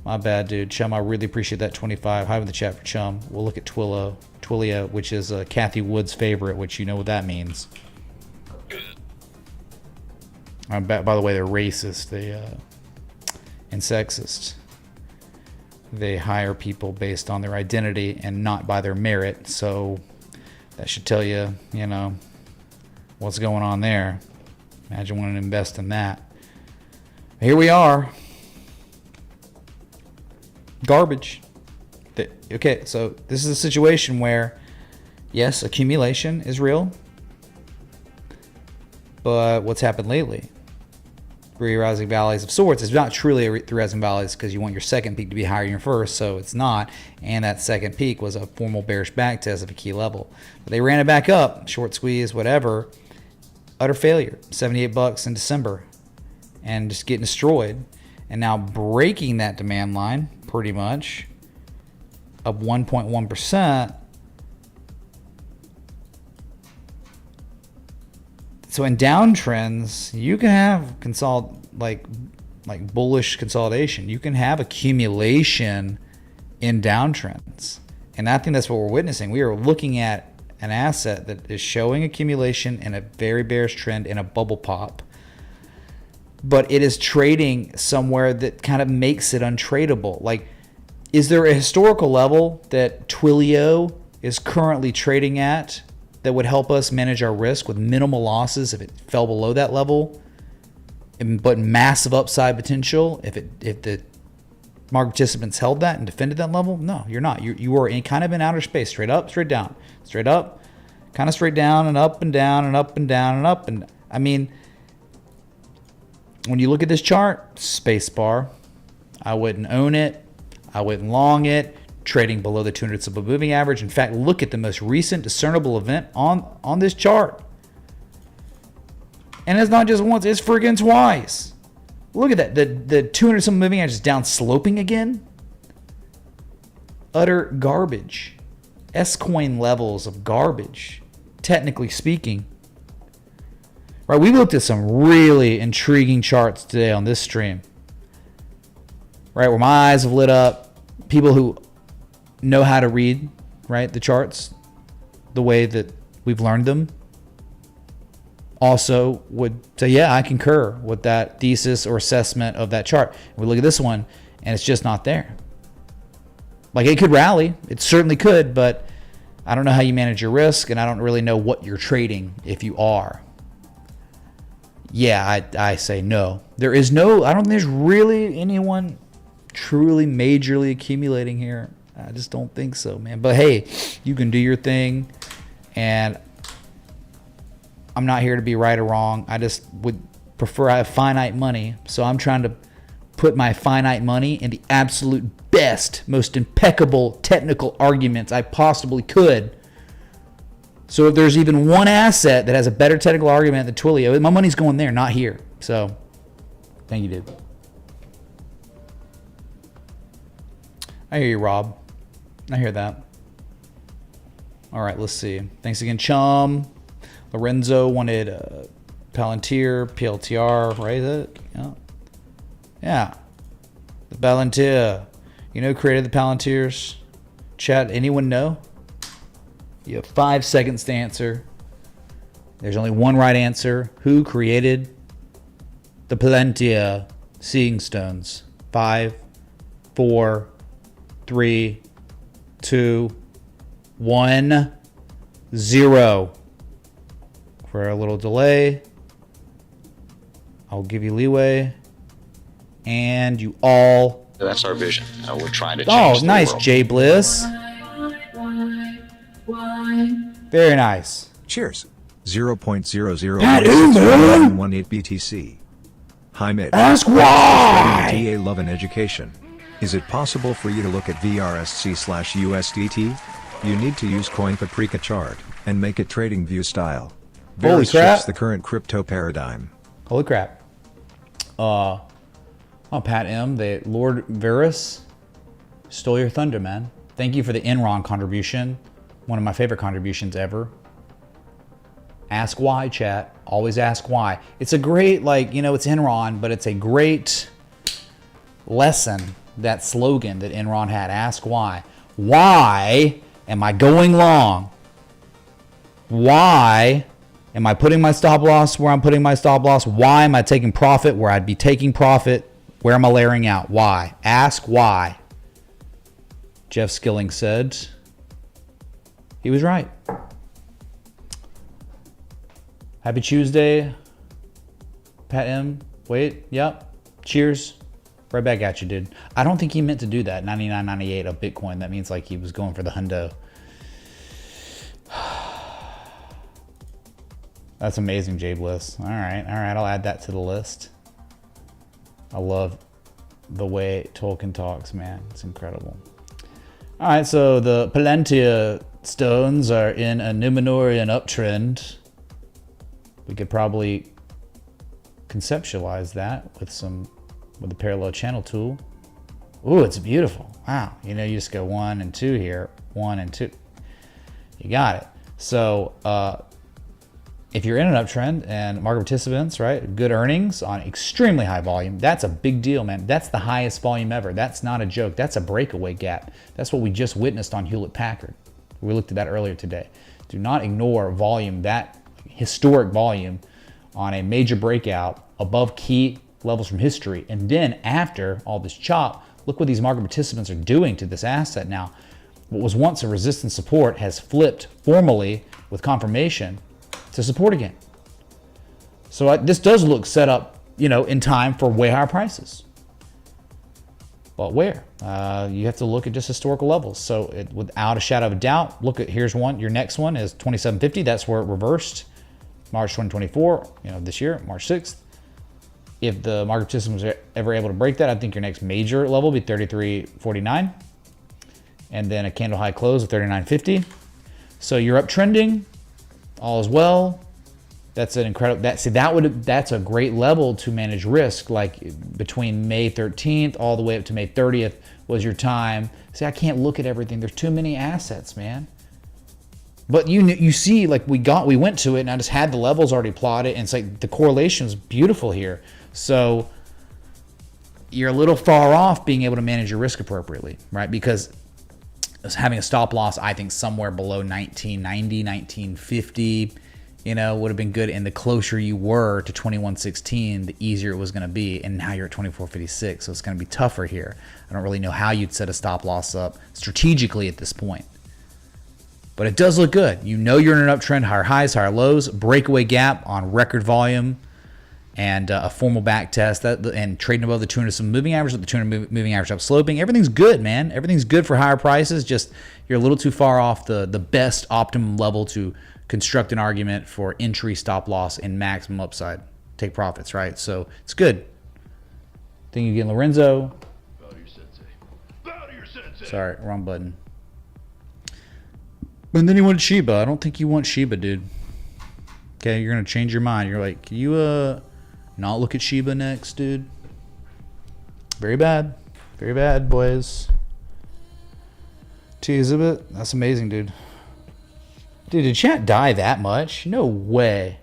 My bad, dude. Chum, I really appreciate that 25. Hi in the chat for Chum. We'll look at Twilio, which is Kathy Wood's favorite, which you know what that means. By the way, they're racist, and sexist. They hire people based on their identity and not by their merit. So that should tell you, you know, what's going on there. Imagine wanting to invest in that. Here we are. Garbage. Okay, so this is a situation where, yes, accumulation is real. But what's happened lately? Three rising valleys of sorts. It's not truly three rising valleys because you want your second peak to be higher than your first, so it's not. And that second peak was a formal bearish back test of a key level. But they ran it back up, short squeeze, whatever. Utter failure. $78 in December, and just getting destroyed. And now breaking that demand line, pretty much, of 1.1%. So in downtrends, you can have like bullish consolidation. You can have accumulation in downtrends. And I think that's what we're witnessing. We are looking at an asset that is showing accumulation in a very bearish trend in a bubble pop. But it is trading somewhere that kind of makes it untradeable. Like, is there a historical level that Twilio is currently trading at that would help us manage our risk with minimal losses if it fell below that level, but massive upside potential if the market participants held that and defended that level? No, you're not. You are in kind of in outer space, straight up, straight down, straight up, kind of straight down and up and down and up and down and up. And I mean, when you look at this chart, space bar, I wouldn't own it. I wouldn't long it. Trading below the 200 simple moving average. In fact, look at the most recent discernible event on this chart. And it's not just once, it's friggin' twice. Look at that. The 200 simple moving average is down sloping again. Utter garbage. S-coin levels of garbage, technically speaking. Right, we looked at some really intriguing charts today on this stream. Right, where my eyes have lit up. People who know how to read, right, the charts the way that we've learned them also would say, yeah, I concur with that thesis or assessment of that chart. We look at this one and it's just not there. Like, it could rally, it certainly could, but I don't know how you manage your risk, and I don't really know what you're trading if you are. Yeah, I say no. There is no, I don't think there's really anyone truly majorly accumulating here. I just don't think so, man. But hey, you can do your thing, and I'm not here to be right or wrong. I just would prefer, I have finite money, so I'm trying to put my finite money in the absolute best, most impeccable technical arguments I possibly could. So if there's even one asset that has a better technical argument than Twilio, my money's going there, not here. So thank you, dude. I hear you, Rob. I hear that. All right, let's see. Thanks again, Chum. Lorenzo wanted Palantir, PLTR, right? Is it? Yeah. Yeah. The Palantir. You know who created the Palantirs? Chat, anyone know? You have 5 seconds to answer. There's only one right answer. Who created the Palantir seeing stones? 5, 4, 3, 2, 1, 0. For a little delay. I'll give you leeway. And you all... That's our vision. We're trying to change Oh, nice, the world. Jay Bliss. Very nice. Cheers. 0.0018 BTC. Hi Mitch. Ask why! TA Love and Education. Is it possible for you to look at VRSC/USDT? You need to use Coin Paprika chart and make it trading view style. Holy Varus crap. fits the current crypto paradigm. Holy crap. Oh, Pat M, the Lord Varus stole your thunder, man. Thank you for the Enron contribution. One of my favorite contributions ever. Ask why, chat. Always ask why. It's a great, like, you know, it's Enron, but it's a great lesson, that slogan that Enron had. Ask why. Why am I going long? Why am I putting my stop loss where I'm putting my stop loss? Why am I taking profit where I'd be taking profit? Where am I layering out? Why? Ask why. Jeff Skilling said he was right. Happy Tuesday, Pat M. Wait, yep. Cheers. Right back at you, dude. I don't think he meant to do that. 99.98 of Bitcoin. That means like he was going for the hundo. That's amazing, Jay Bliss. All right. I'll add that to the list. I love the way Tolkien talks, man. It's incredible. All right, so the Palantir stones are in a Numenorian uptrend. We could probably conceptualize that with the parallel channel tool. Ooh, it's beautiful. Wow. You know, you just go 1 and 2 here. 1 and 2. You got it. So if you're in an uptrend and market participants, right, good earnings on extremely high volume, that's a big deal, man. That's the highest volume ever. That's not a joke. That's a breakaway gap. That's what we just witnessed on Hewlett-Packard. We looked at that earlier today. Do not ignore volume, that historic volume on a major breakout above key levels from history. And then after all this chop, look what these market participants are doing to this asset now. What was once a resistance support has flipped formally with confirmation to support again. So this does look set up, you know, in time for way higher prices. But where? You have to look at just historical levels. So without a shadow of a doubt, look at, here's one. Your next one is 2750. That's where it reversed. March 2024, you know, this year, March 6th. If the market participants are ever able to break that, I think your next major level will be 33.49. And then a candle high close of 39.50. So you're uptrending. All is well. That's an incredible, that's a great level to manage risk. Like between May 13th all the way up to May 30th was your time. See, I can't look at everything. There's too many assets, man. But you see, like we went to it and I just had the levels already plotted, and it's like the correlation is beautiful here. So you're a little far off being able to manage your risk appropriately, right? Because having a stop loss, I think somewhere below 1990, 1950, you know, would have been good. And the closer you were to 2116, the easier it was going to be. And now you're at 2456, so it's going to be tougher here. I don't really know how you'd set a stop loss up strategically at this point. But it does look good. You know you're in an uptrend, higher highs, higher lows, breakaway gap on record volume, and a formal back test, and trading above the 200 some moving average, with the 200 moving average up sloping. Everything's good, man. Everything's good for higher prices. Just you're a little too far off the best optimum level to construct an argument for entry, stop loss, and maximum upside. Take profits, right? So it's good. Thank you again, Lorenzo. Bow to your sensei. Bow to your sensei. Sorry, wrong button. And then you wanted Shiba. I don't think you want Shiba, dude. Okay, you're gonna change your mind. You're like, can you not look at Shiba next, dude? Very bad. Very bad, boys. T-Exhibit. That's amazing, dude. Dude, did chat die that much? No way.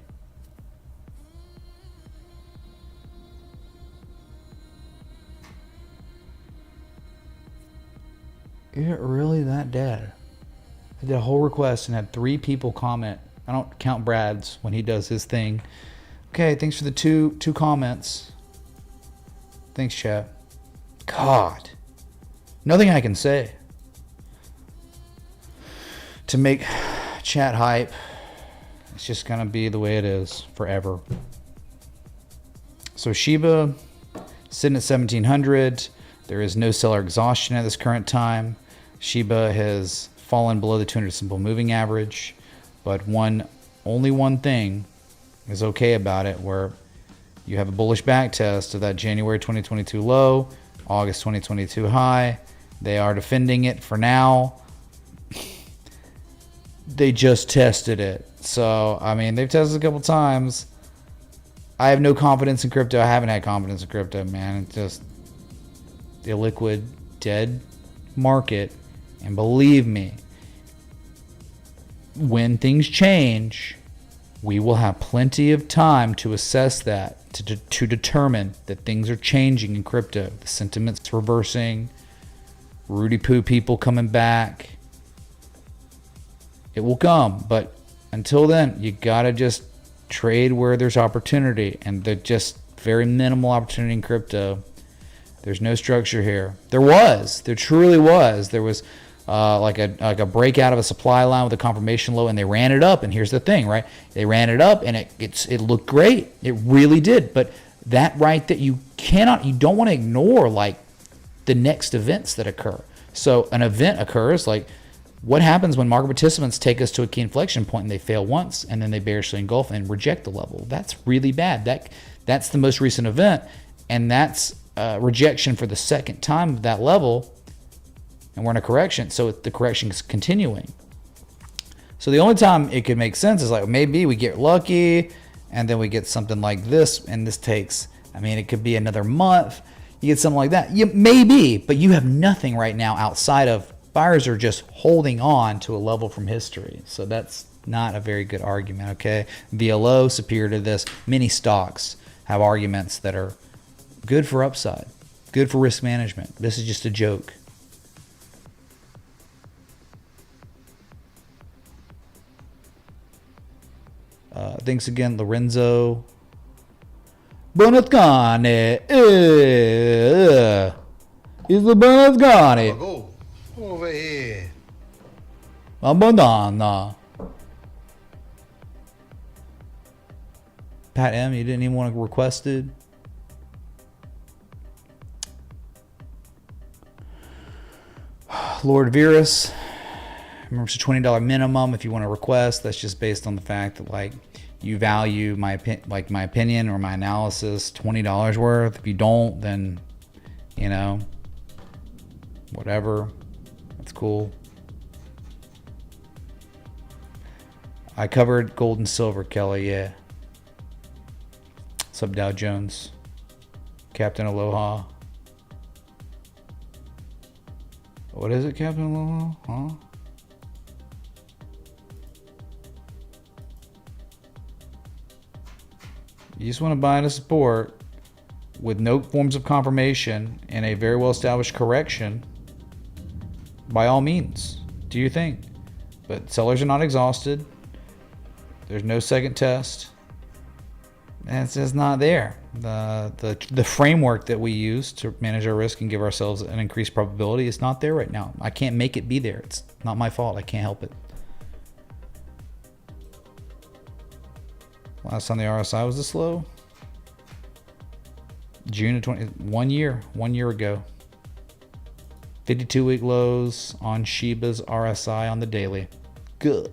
Is it really that dead? I did a whole request and had 3 people comment. I don't count Brad's when he does his thing. Okay, thanks for the two comments. Thanks, chat. God. Nothing I can say to make chat hype. It's just gonna be the way it is forever. So Shiba sitting at 1,700. There is no seller exhaustion at this current time. Shiba has fallen below the 200 simple moving average, but only one thing is okay about it, where you have a bullish back test of that January 2022 low, August 2022 high. They are defending it for now. They just tested it. So, I mean, they've tested a couple times. I have no confidence in crypto. I haven't had confidence in crypto, man. It's just illiquid, dead market. And believe me, when things change, we will have plenty of time to assess that, to determine that things are changing in crypto. The sentiment's reversing, Rudy Poo people coming back. It will come, but until then, you gotta just trade where there's opportunity, and there's just very minimal opportunity in crypto. There's no structure here. There truly was. There was like a breakout of a supply line with a confirmation low, and they ran it up. And here's the thing, right? They ran it up, and it looked great. It really did. But that you don't want to ignore like the next events that occur. So an event occurs, like what happens when market participants take us to a key inflection point and they fail once and then they bearishly engulf and reject the level? That's really bad. That's the most recent event, and that's rejection for the second time of that level, and we're in a correction, so the correction is continuing. So the only time it could make sense is like maybe we get lucky and then we get something like this, and this takes, I mean, it could be another month, you get something like that. Maybe, but you have nothing right now outside of buyers are just holding on to a level from history. So that's not a very good argument, okay? VLO superior to this. Many stocks have arguments that are good for upside, good for risk management. This is just a joke. Thanks again, Lorenzo. Bonatcane. Is the Bonatcane. Go over here. Abandana. Pat M, you didn't even want to request it. Lord Virus. Remember, it's a $20 minimum if you want to request. That's just based on the fact that like you value my opinion or my analysis $20 worth. If you don't, then you know, whatever. That's cool. I covered gold and silver, Kelly. Yeah. What's up, Dow Jones? Captain Aloha. What is it, Captain Aloha? Huh? You just want to buy into support with no forms of confirmation and a very well established correction. By all means, do your thing. But sellers are not exhausted. There's no second test. And it's just not there. The framework that we use to manage our risk and give ourselves an increased probability is not there right now. I can't make it be there. It's not my fault. I can't help it. Last time the RSI was this low? June of 1 year ago. 52-week lows on Shiba's RSI on the daily. Good.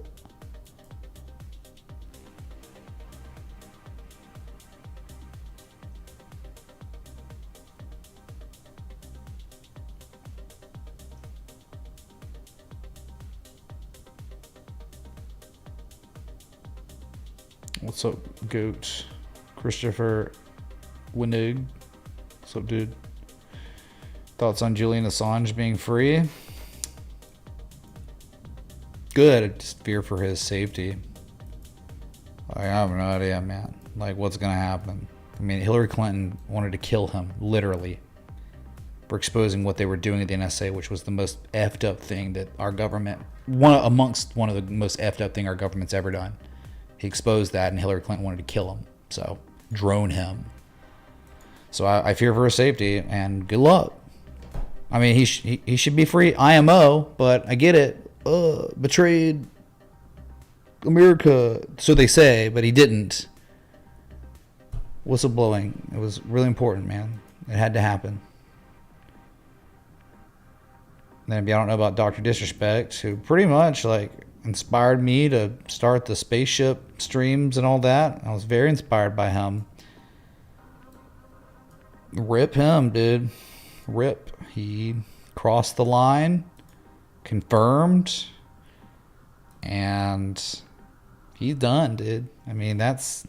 What's up, Goat? Christopher Winnig. What's up, dude? Thoughts on Julian Assange being free? Good. I just fear for his safety. I have no idea, man. Like, what's going to happen? I mean, Hillary Clinton wanted to kill him, literally, for exposing what they were doing at the NSA, which was the most effed up thing that our government, amongst one of the most effed up thing our government's ever done. He exposed that, and Hillary Clinton wanted to kill him. So, drone him. So I fear for his safety, and good luck. I mean, he should be free, IMO, but I get it. Betrayed America, so they say, but he didn't. whistleblowing. It was really important, man. It had to happen. Then if y'all don't know about Dr. Disrespect, who pretty much like inspired me to start the spaceship streams and all that. I was very inspired by him. Rip him, dude. Rip. He crossed the line, confirmed, and he's done, dude. I mean, there's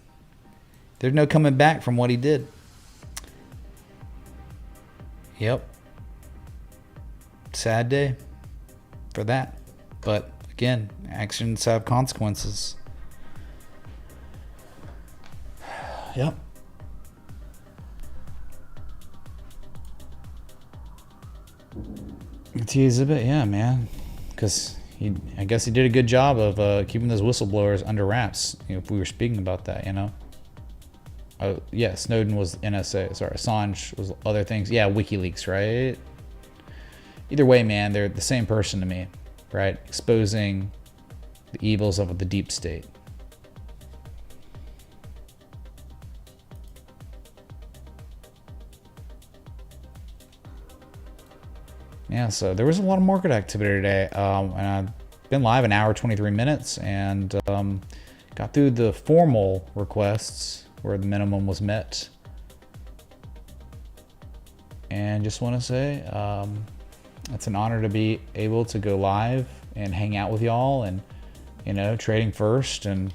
no coming back from what he did. Yep. Sad day for that. But again, actions have consequences. Yep. Tease a bit, yeah, man. Because I guess he did a good job of keeping those whistleblowers under wraps. You know, if we were speaking about that, you know. Yeah, Snowden was NSA. Sorry, Assange was other things. Yeah, WikiLeaks, right? Either way, man, they're the same person to me, right? Exposing the evils of the deep state. Yeah, so there was a lot of market activity today. And I've been live an hour, 23 minutes, and got through the formal requests where the minimum was met. And just want to say, it's an honor to be able to go live and hang out with y'all, and, you know, trading first, and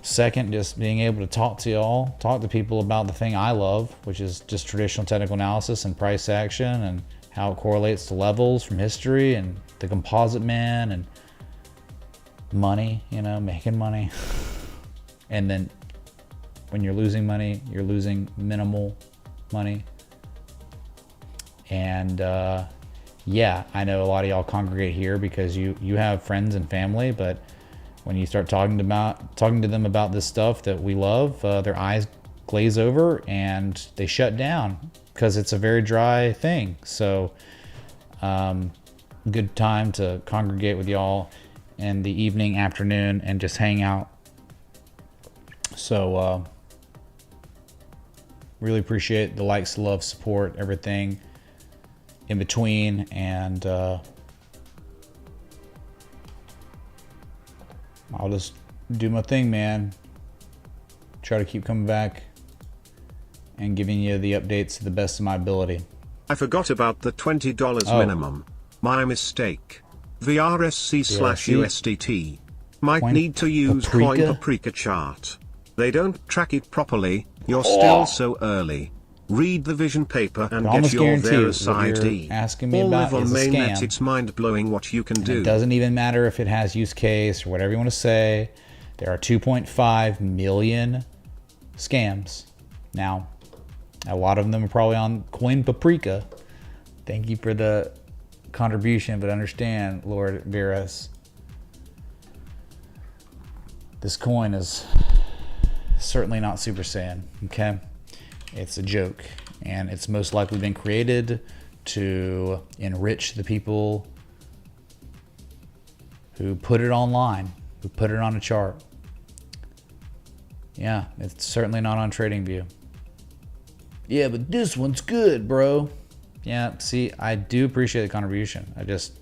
second, just being able to talk to y'all, talk to people about the thing I love, which is just traditional technical analysis and price action, and how it correlates to levels from history, and the composite man, and money, you know, making money. And then when you're losing money, you're losing minimal money. And yeah, I know a lot of y'all congregate here because you have friends and family, but when you start talking to them about this stuff that we love, their eyes glaze over and they shut down because it's a very dry thing. So good time to congregate with y'all in the evening, afternoon, and just hang out. So really appreciate the likes, love, support, everything in between, and I'll just do my thing, man. Try to keep coming back and giving you the updates to the best of my ability. I forgot about the $20 minimum. My mistake. VRSC/USDT. Might Coin need to use Paprika? Coin Paprika chart. They don't track it properly. You're still so early. Read the vision paper and I get almost your guarantee what VRSID. you're asking me All about live on is a mainnet. scam. It's mind-blowing what you can And do. it doesn't even matter if it has use case or whatever you want to say. There are 2.5 million scams. Now, a lot of them are probably on Coin Paprika. Thank you for the contribution, but understand, Lord Virus, this coin is certainly not Super Saiyan, okay? It's a joke, and it's most likely been created to enrich the people who put it online, who put it on a chart. Yeah, it's certainly not on TradingView. Yeah, but this one's good, bro. Yeah, see, I do appreciate the contribution. I just...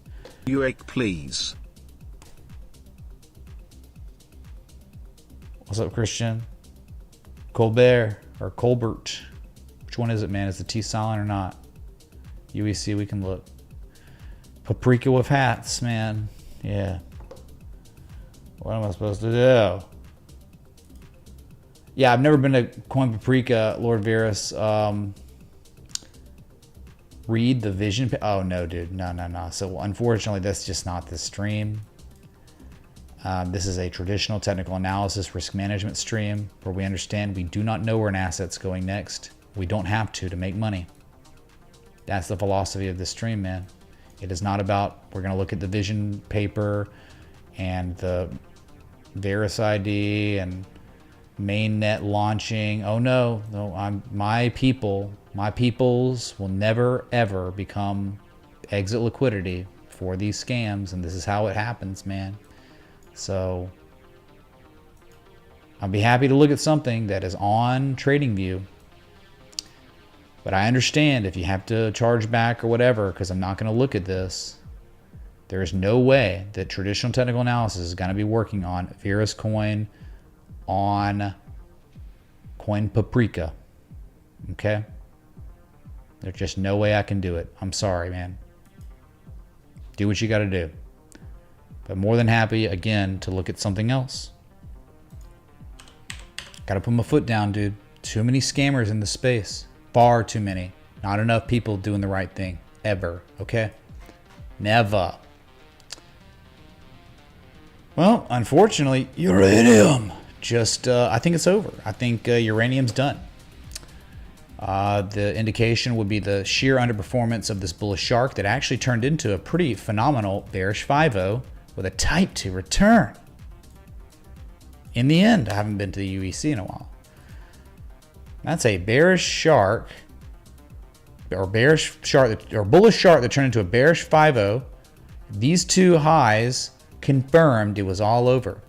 Uake, please. What's up, Christian? Colbert or Colbert? Which one is it, man? Is the T silent or not? UEC, we can look. Paprika with hats, man. Yeah. What am I supposed to do? Yeah, I've never been to Coin Paprika, Lord Virus. Read the vision. Oh, no, dude. No. So, unfortunately, that's just not this stream. This is a traditional technical analysis risk management stream where we understand we do not know where an asset's going next. We don't have to make money. That's the philosophy of this stream, man. It is not about we're going to look at the vision paper and the Varus ID and mainnet launching. Oh no, my peoples will never ever become exit liquidity for these scams, and this is how it happens, man. So I'd be happy to look at something that is on TradingView. But I understand if you have to charge back or whatever, because I'm not going to look at this. There is no way that traditional technical analysis is going to be working on Vera's coin, on Coin Paprika. Okay? There's just no way I can do it. I'm sorry, man. Do what you got to do. But more than happy, again, to look at something else. Got to put my foot down, dude. Too many scammers in the space. Far too many. Not enough people doing the right thing. Ever. Okay? Never. Well, unfortunately, uranium. Just, I think it's over. I think uranium's done. The indication would be the sheer underperformance of this bullish shark that actually turned into a pretty phenomenal bearish 5-0 with a type 2 return. In the end, I haven't been to the UEC in a while. That's a bearish shark, or bullish shark that turned into a bearish 5-0. These two highs confirmed it was all over.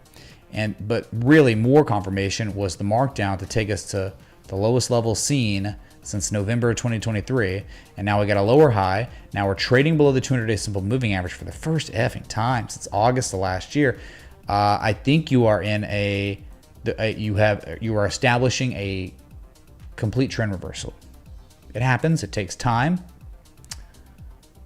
But really more confirmation was the markdown to take us to the lowest level seen since November 2023. And now we got a lower high. Now we're trading below the 200-day simple moving average for the first effing time since August of last year. I think you are in you are establishing a complete trend reversal. It happens. It takes time.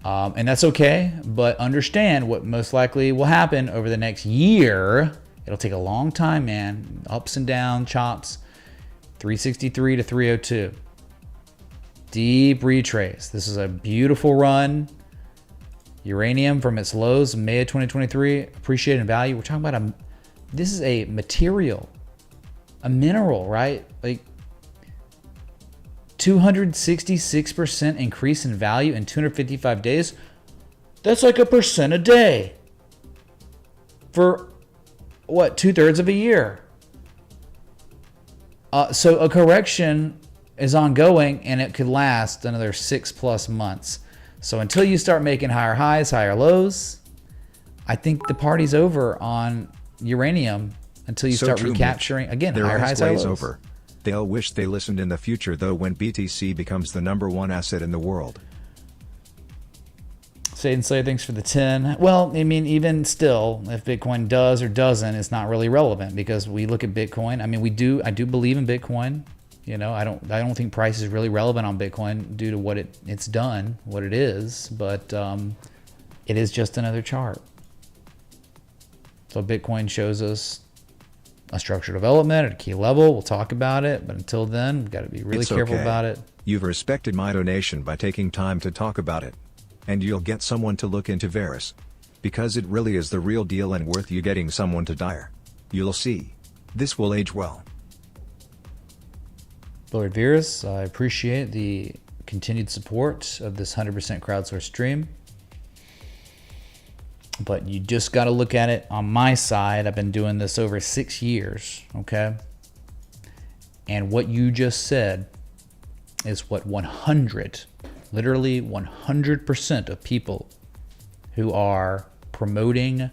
And that's okay. But understand what most likely will happen over the next year. It'll take a long time, man. Ups and downs, chops. 363 to 302. Deep retrace. This is a beautiful run. Uranium from its lows in May of 2023. Appreciated in value. We're talking about this is a material. A mineral, right? Like 266% increase in value in 255 days. That's like 1% a day. For what, 2/3 of a year. So a correction is ongoing and it could last another 6+ months. So until you start making higher highs, higher lows, I think the party's over on uranium until you start recapturing, again, higher highs, higher lows. Over. They'll wish they listened in the future though when BTC becomes the #1 asset in the world. Say thanks for the 10. Well, I mean, even still, if Bitcoin does or doesn't, it's not really relevant because we look at Bitcoin. I mean, I do believe in Bitcoin. You know, I don't think price is really relevant on Bitcoin due to what it's done, what it is, but it is just another chart. So Bitcoin shows us a structural development at a key level. We'll talk about it, but until then, we've got to be really careful about it. You've respected my donation by taking time to talk about it. And you'll get someone to look into Verus. Because it really is the real deal and worth you getting someone to dire. You'll see. This will age well. Lord Verus, I appreciate the continued support of this 100% crowdsourced stream. But you just got to look at it on my side. I've been doing this over 6 years, okay? And what you just said is what literally 100% of people who are promoting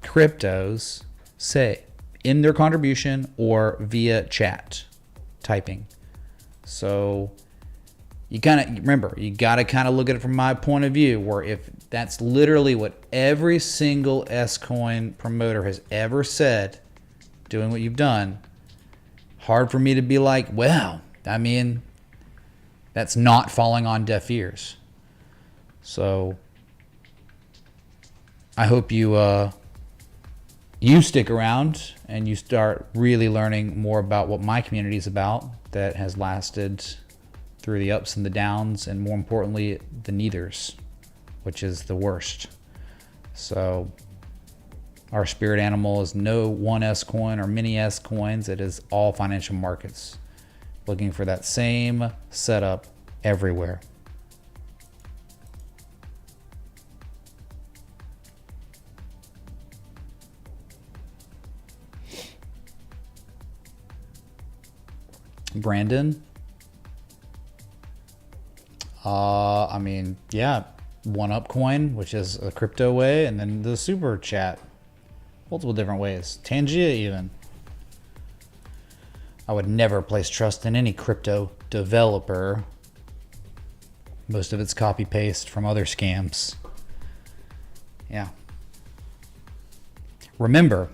cryptos say in their contribution or via chat typing. So you got to kind of look at it from my point of view, where if that's literally what every single S-Coin promoter has ever said, doing what you've done, hard for me to be like, well, I mean, that's not falling on deaf ears. So I hope you stick around and you start really learning more about what my community is about, that has lasted through the ups and the downs, and more importantly, the neithers, which is the worst. So our spirit animal is no one S coin or many S coins. It is all financial markets. Looking for that same setup everywhere. Brandon, I mean, yeah, one up coin, which is a crypto way, and then the super chat, multiple different ways. Tangia even. I would never place trust in any crypto developer. Most of it's copy paste from other scams. Yeah. Remember,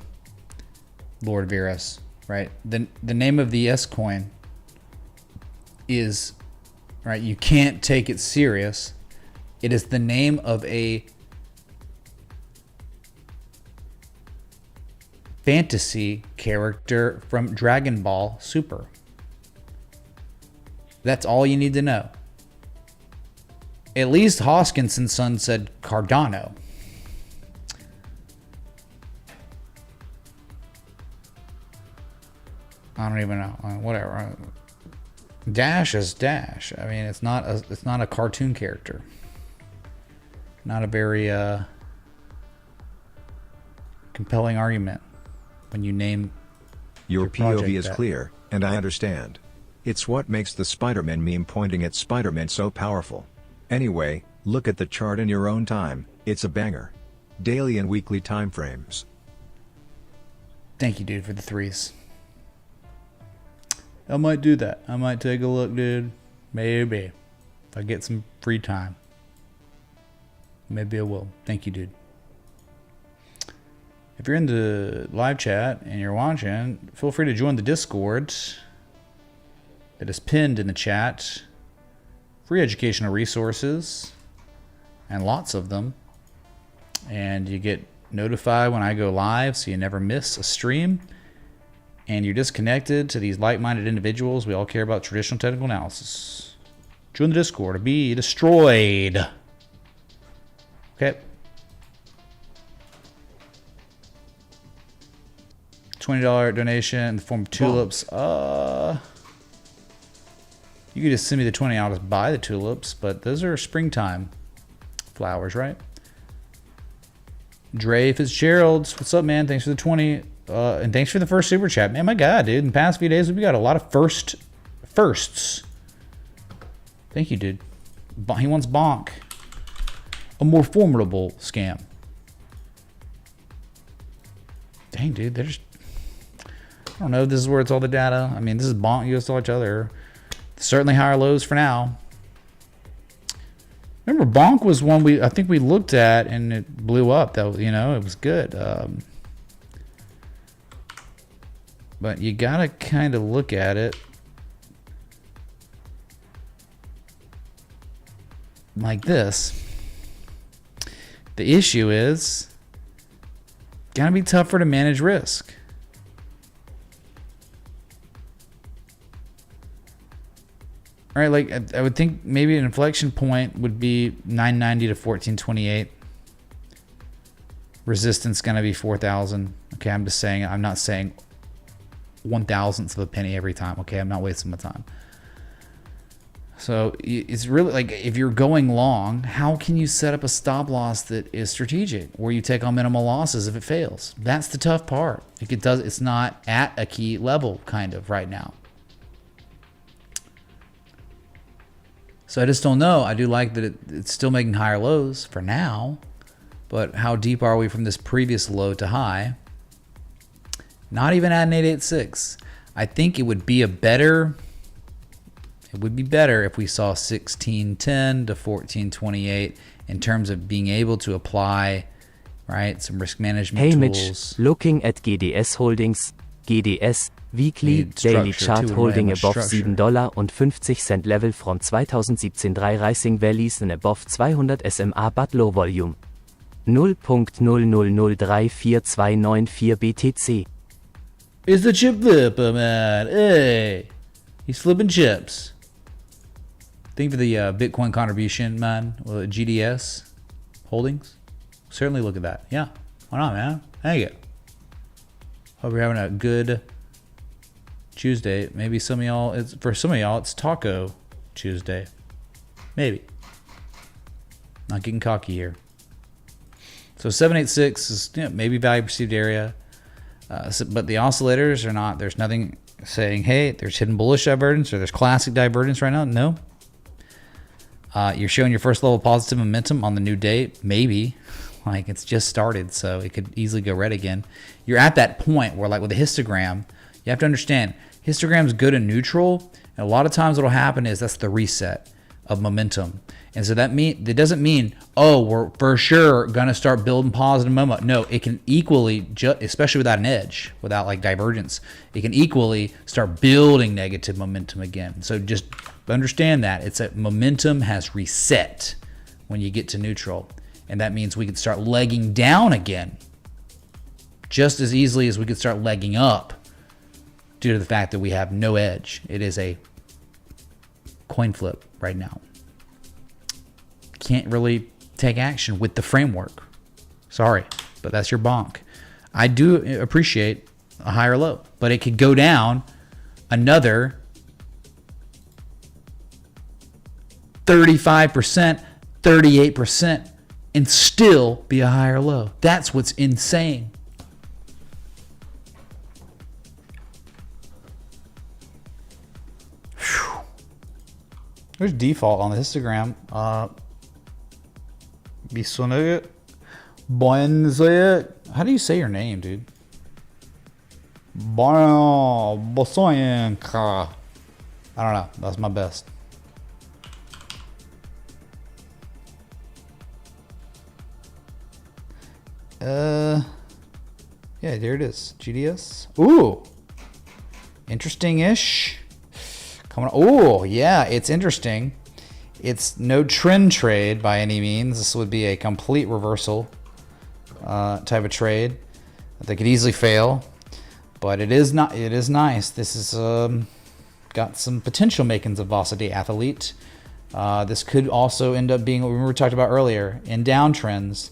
Lord Virus, right? The name of the S coin is, right, you can't take it serious. It is the name of a fantasy character from Dragon Ball Super. That's all you need to know. At least Hoskins and Son said Cardano. I don't even know. Whatever. Dash is Dash. I mean, it's not a cartoon character. Not a very compelling argument when you name Your project POV is that. clear, and I understand. It's what makes the Spider-Man meme pointing at Spider-Man so powerful. Anyway, look at the chart in your own time, it's a banger. Daily and weekly timeframes. Thank you, dude, for the threes. I might do that. I might take a look, dude. Maybe. If I get some free time. Maybe I will. Thank you, dude. If you're in the live chat and you're watching, feel free to join the Discord that is pinned in the chat. Free educational resources, and lots of them. And you get notified when I go live, so you never miss a stream. And you're disconnected to these like-minded individuals. We all care about traditional technical analysis. Join the Discord or be destroyed. Okay. $20 donation in the form of tulips. You could just send me the 20. I'll just buy the tulips, but those are springtime flowers, right? Dre Fitzgerald, what's up, man? Thanks for the 20. And thanks for the first super chat. Man, my God, dude. In the past few days, we got a lot of firsts. Thank you, dude. He wants Bonk. A more formidable scam. Dang, dude. There's... I don't know if this is where it's all the data. I mean, this is Bonk US dollar each other. Certainly higher lows for now. Remember, Bonk was one I think we looked at and it blew up. That, you know, it was good. But you gotta kind of look at it like this. The issue is gonna be tougher to manage risk. All right, like I would think maybe an inflection point would be 990 to 1428. Resistance gonna be 4,000. Okay, I'm just saying. I'm not saying 1,000th of a penny every time. Okay, I'm not wasting my time. So it's really like if you're going long, how can you set up a stop loss that is strategic, where you take on minimal losses if it fails? That's the tough part. It's not at a key level kind of right now. So I just don't know. I do like that it's still making higher lows for now, but how deep are we from this previous low to high? Not even at an 886. I think it would be better if we saw 1610 to 1428 in terms of being able to apply, right, some risk management Hey tools. Mitch, looking at GDS Holdings, GDS, Weekly Need Daily structure, Chart too, Holding much above structure. $7.50 level from 2017 3 Rising Valleys and above 200 SMA but low volume. 0.000342994 BTC. It's the chip flipper, man. Hey, he's flipping chips. Think for the Bitcoin contribution, man. Well, GDS Holdings. Certainly look at that. Yeah, why not, man? Thank you. Hope you're having a good Tuesday. Maybe some of y'all, it's Taco Tuesday. Maybe. Not getting cocky here. So 786 is maybe value perceived area. But the oscillators are not, there's nothing saying, hey, there's hidden bullish divergence or there's classic divergence right now. No. You're showing your first level positive momentum on the new day. Maybe. Like it's just started, so it could easily go red again. You're at that point where, like with a histogram, You have to understand, histogram's good and neutral, and a lot of times what'll happen is that's the reset of momentum. And so that doesn't mean, oh, we're for sure gonna start building positive momentum. No, it can equally, especially without an edge, without like divergence, it can equally start building negative momentum again. So just understand that it's a momentum has reset when you get to neutral, and that means we can start legging down again, just as easily as we could start legging up, due to the fact that we have no edge. It is a coin flip right now. Can't really take action with the framework. Sorry, but that's your bonk. I do appreciate a higher low, but it could go down another 35%, 38%, and still be a higher low. That's what's insane. Whew. There's default on the histogram. Bisonnet. How do you say your name, dude? Bosoyenka. I don't know. That's my best. Yeah, there it is. GDS. Ooh. Interesting-ish. Coming. Oh, yeah, it's interesting. It's no trend trade by any means. This would be a complete reversal type of trade that could easily fail, but it is not. It is nice. This is got some potential makings of Velocity Athlete. This could also end up being what we talked about earlier. In downtrends,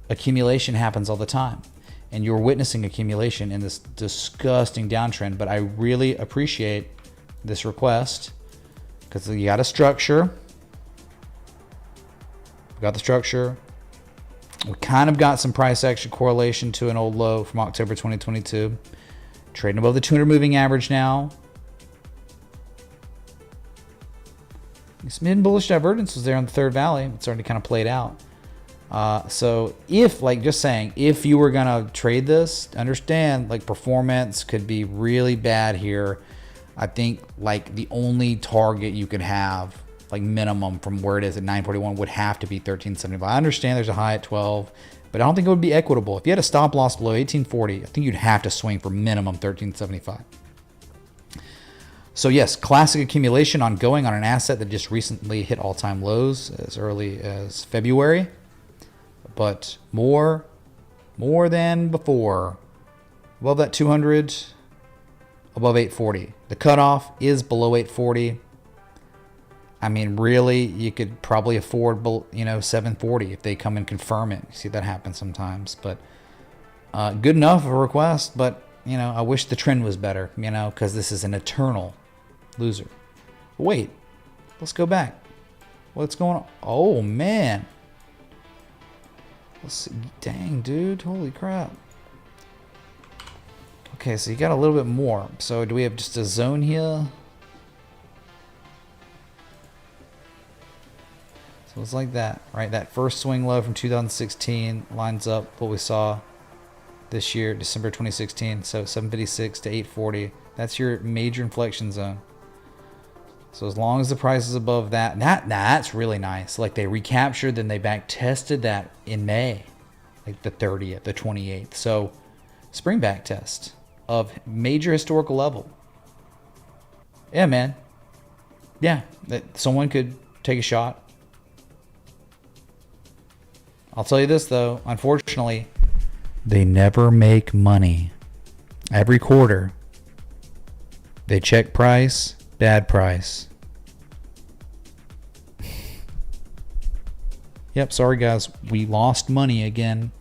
accumulation happens all the time, and you're witnessing accumulation in this disgusting downtrend. But I really appreciate this request, because you got a structure. We got the structure. We kind of got some price action correlation to an old low from October 2022. Trading above the 200 moving average now. This mid bullish divergence was there on the third valley. It's already kind of played out. So if, like, just saying, if you were gonna trade this, understand, like, performance could be really bad here. I think like the only target you could have, like minimum from where it is at 941, would have to be 1375. I understand there's a high at 12, but I don't think it would be equitable. If you had a stop loss below 1840, I think you'd have to swing for minimum 1375. So yes, classic accumulation ongoing on an asset that just recently hit all-time lows as early as February, but more than before. Above that 200, above 840. The cutoff is below 840. I mean, really, you could probably afford, 740 if they come and confirm it. You see that happen sometimes, but good enough of a request. But I wish the trend was better, because this is an eternal loser. Wait, let's go back. What's going on? Oh man, let's see. Dang, dude, holy crap. Okay, so you got a little bit more. So do we have just a zone here? So it's like that, right? That first swing low from 2016 lines up what we saw this year, December 2016. So 756 to 840. That's your major inflection zone. So as long as the price is above that, that's really nice. Like they recaptured, then they back tested that in May, like the 30th, the 28th. So spring back test of major historical level. Yeah, man. Yeah, that someone could take a shot. I'll tell you this though, unfortunately, they never make money. Every quarter, they check price, bad price. Yep, sorry guys, we lost money again.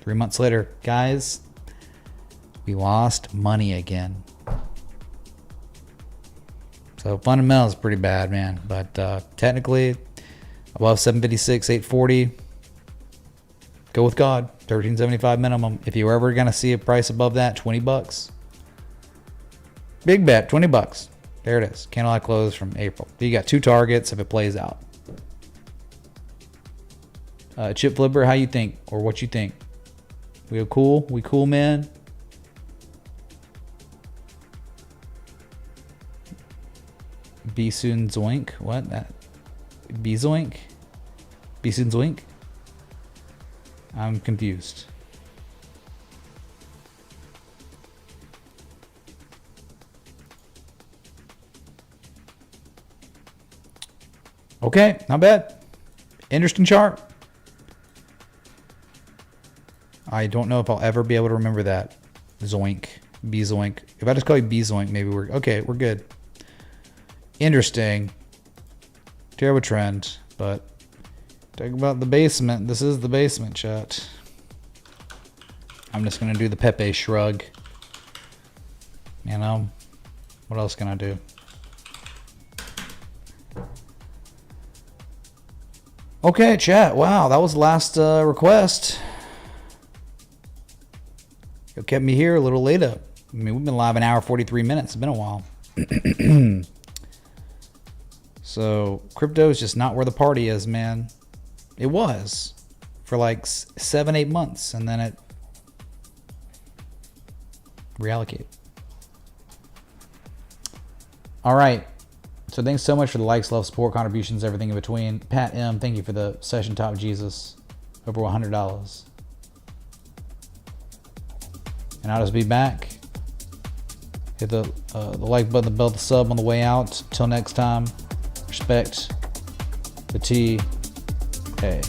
3 months later, guys, we lost money again. So fundamentals pretty bad, man. But technically, above 756, 840. Go with God. 1375 minimum. If you're ever gonna see a price above that, $20. Big bet, $20. There it is. Candlelight close from April. You got two targets if it plays out. Chip Flipper, how you think, or what you think? We cool? We cool, man? Soon Zoink? What? That Zoink? Soon Zoink? I'm confused. Okay, not bad. Interesting chart. I don't know if I'll ever be able to remember that. Zoink. Zoink. If I just call you Zoink, maybe we're okay, we're good. Interesting. Terrible trend, but talk about the basement. This is the basement, chat. I'm just gonna do the Pepe shrug. You know? What else can I do? Okay, chat. Wow, that was the last request. You kept me here a little later. I mean, we've been live an hour 43 minutes. It's been a while. So, crypto is just not where the party is, man. It was for like 7-8 months, and then it reallocated. All right. So thanks so much for the likes, love, support, contributions, everything in between. Pat M, thank you for the session top Jesus. Over $100. And I'll just be back. Hit the like button, the bell, the sub on the way out. Till next time, respect the T. Hey.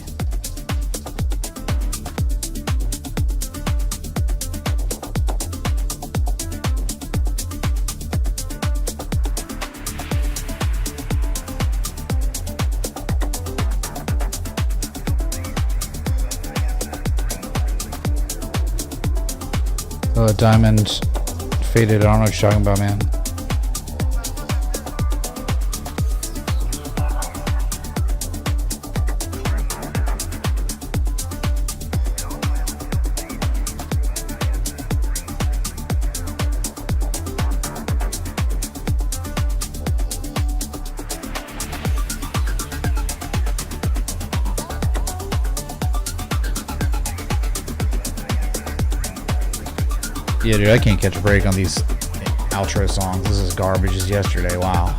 Diamond faded. I don't know what you're talking about, man. Yeah, dude, I can't catch a break on these outro songs. This is garbage as yesterday. Wow.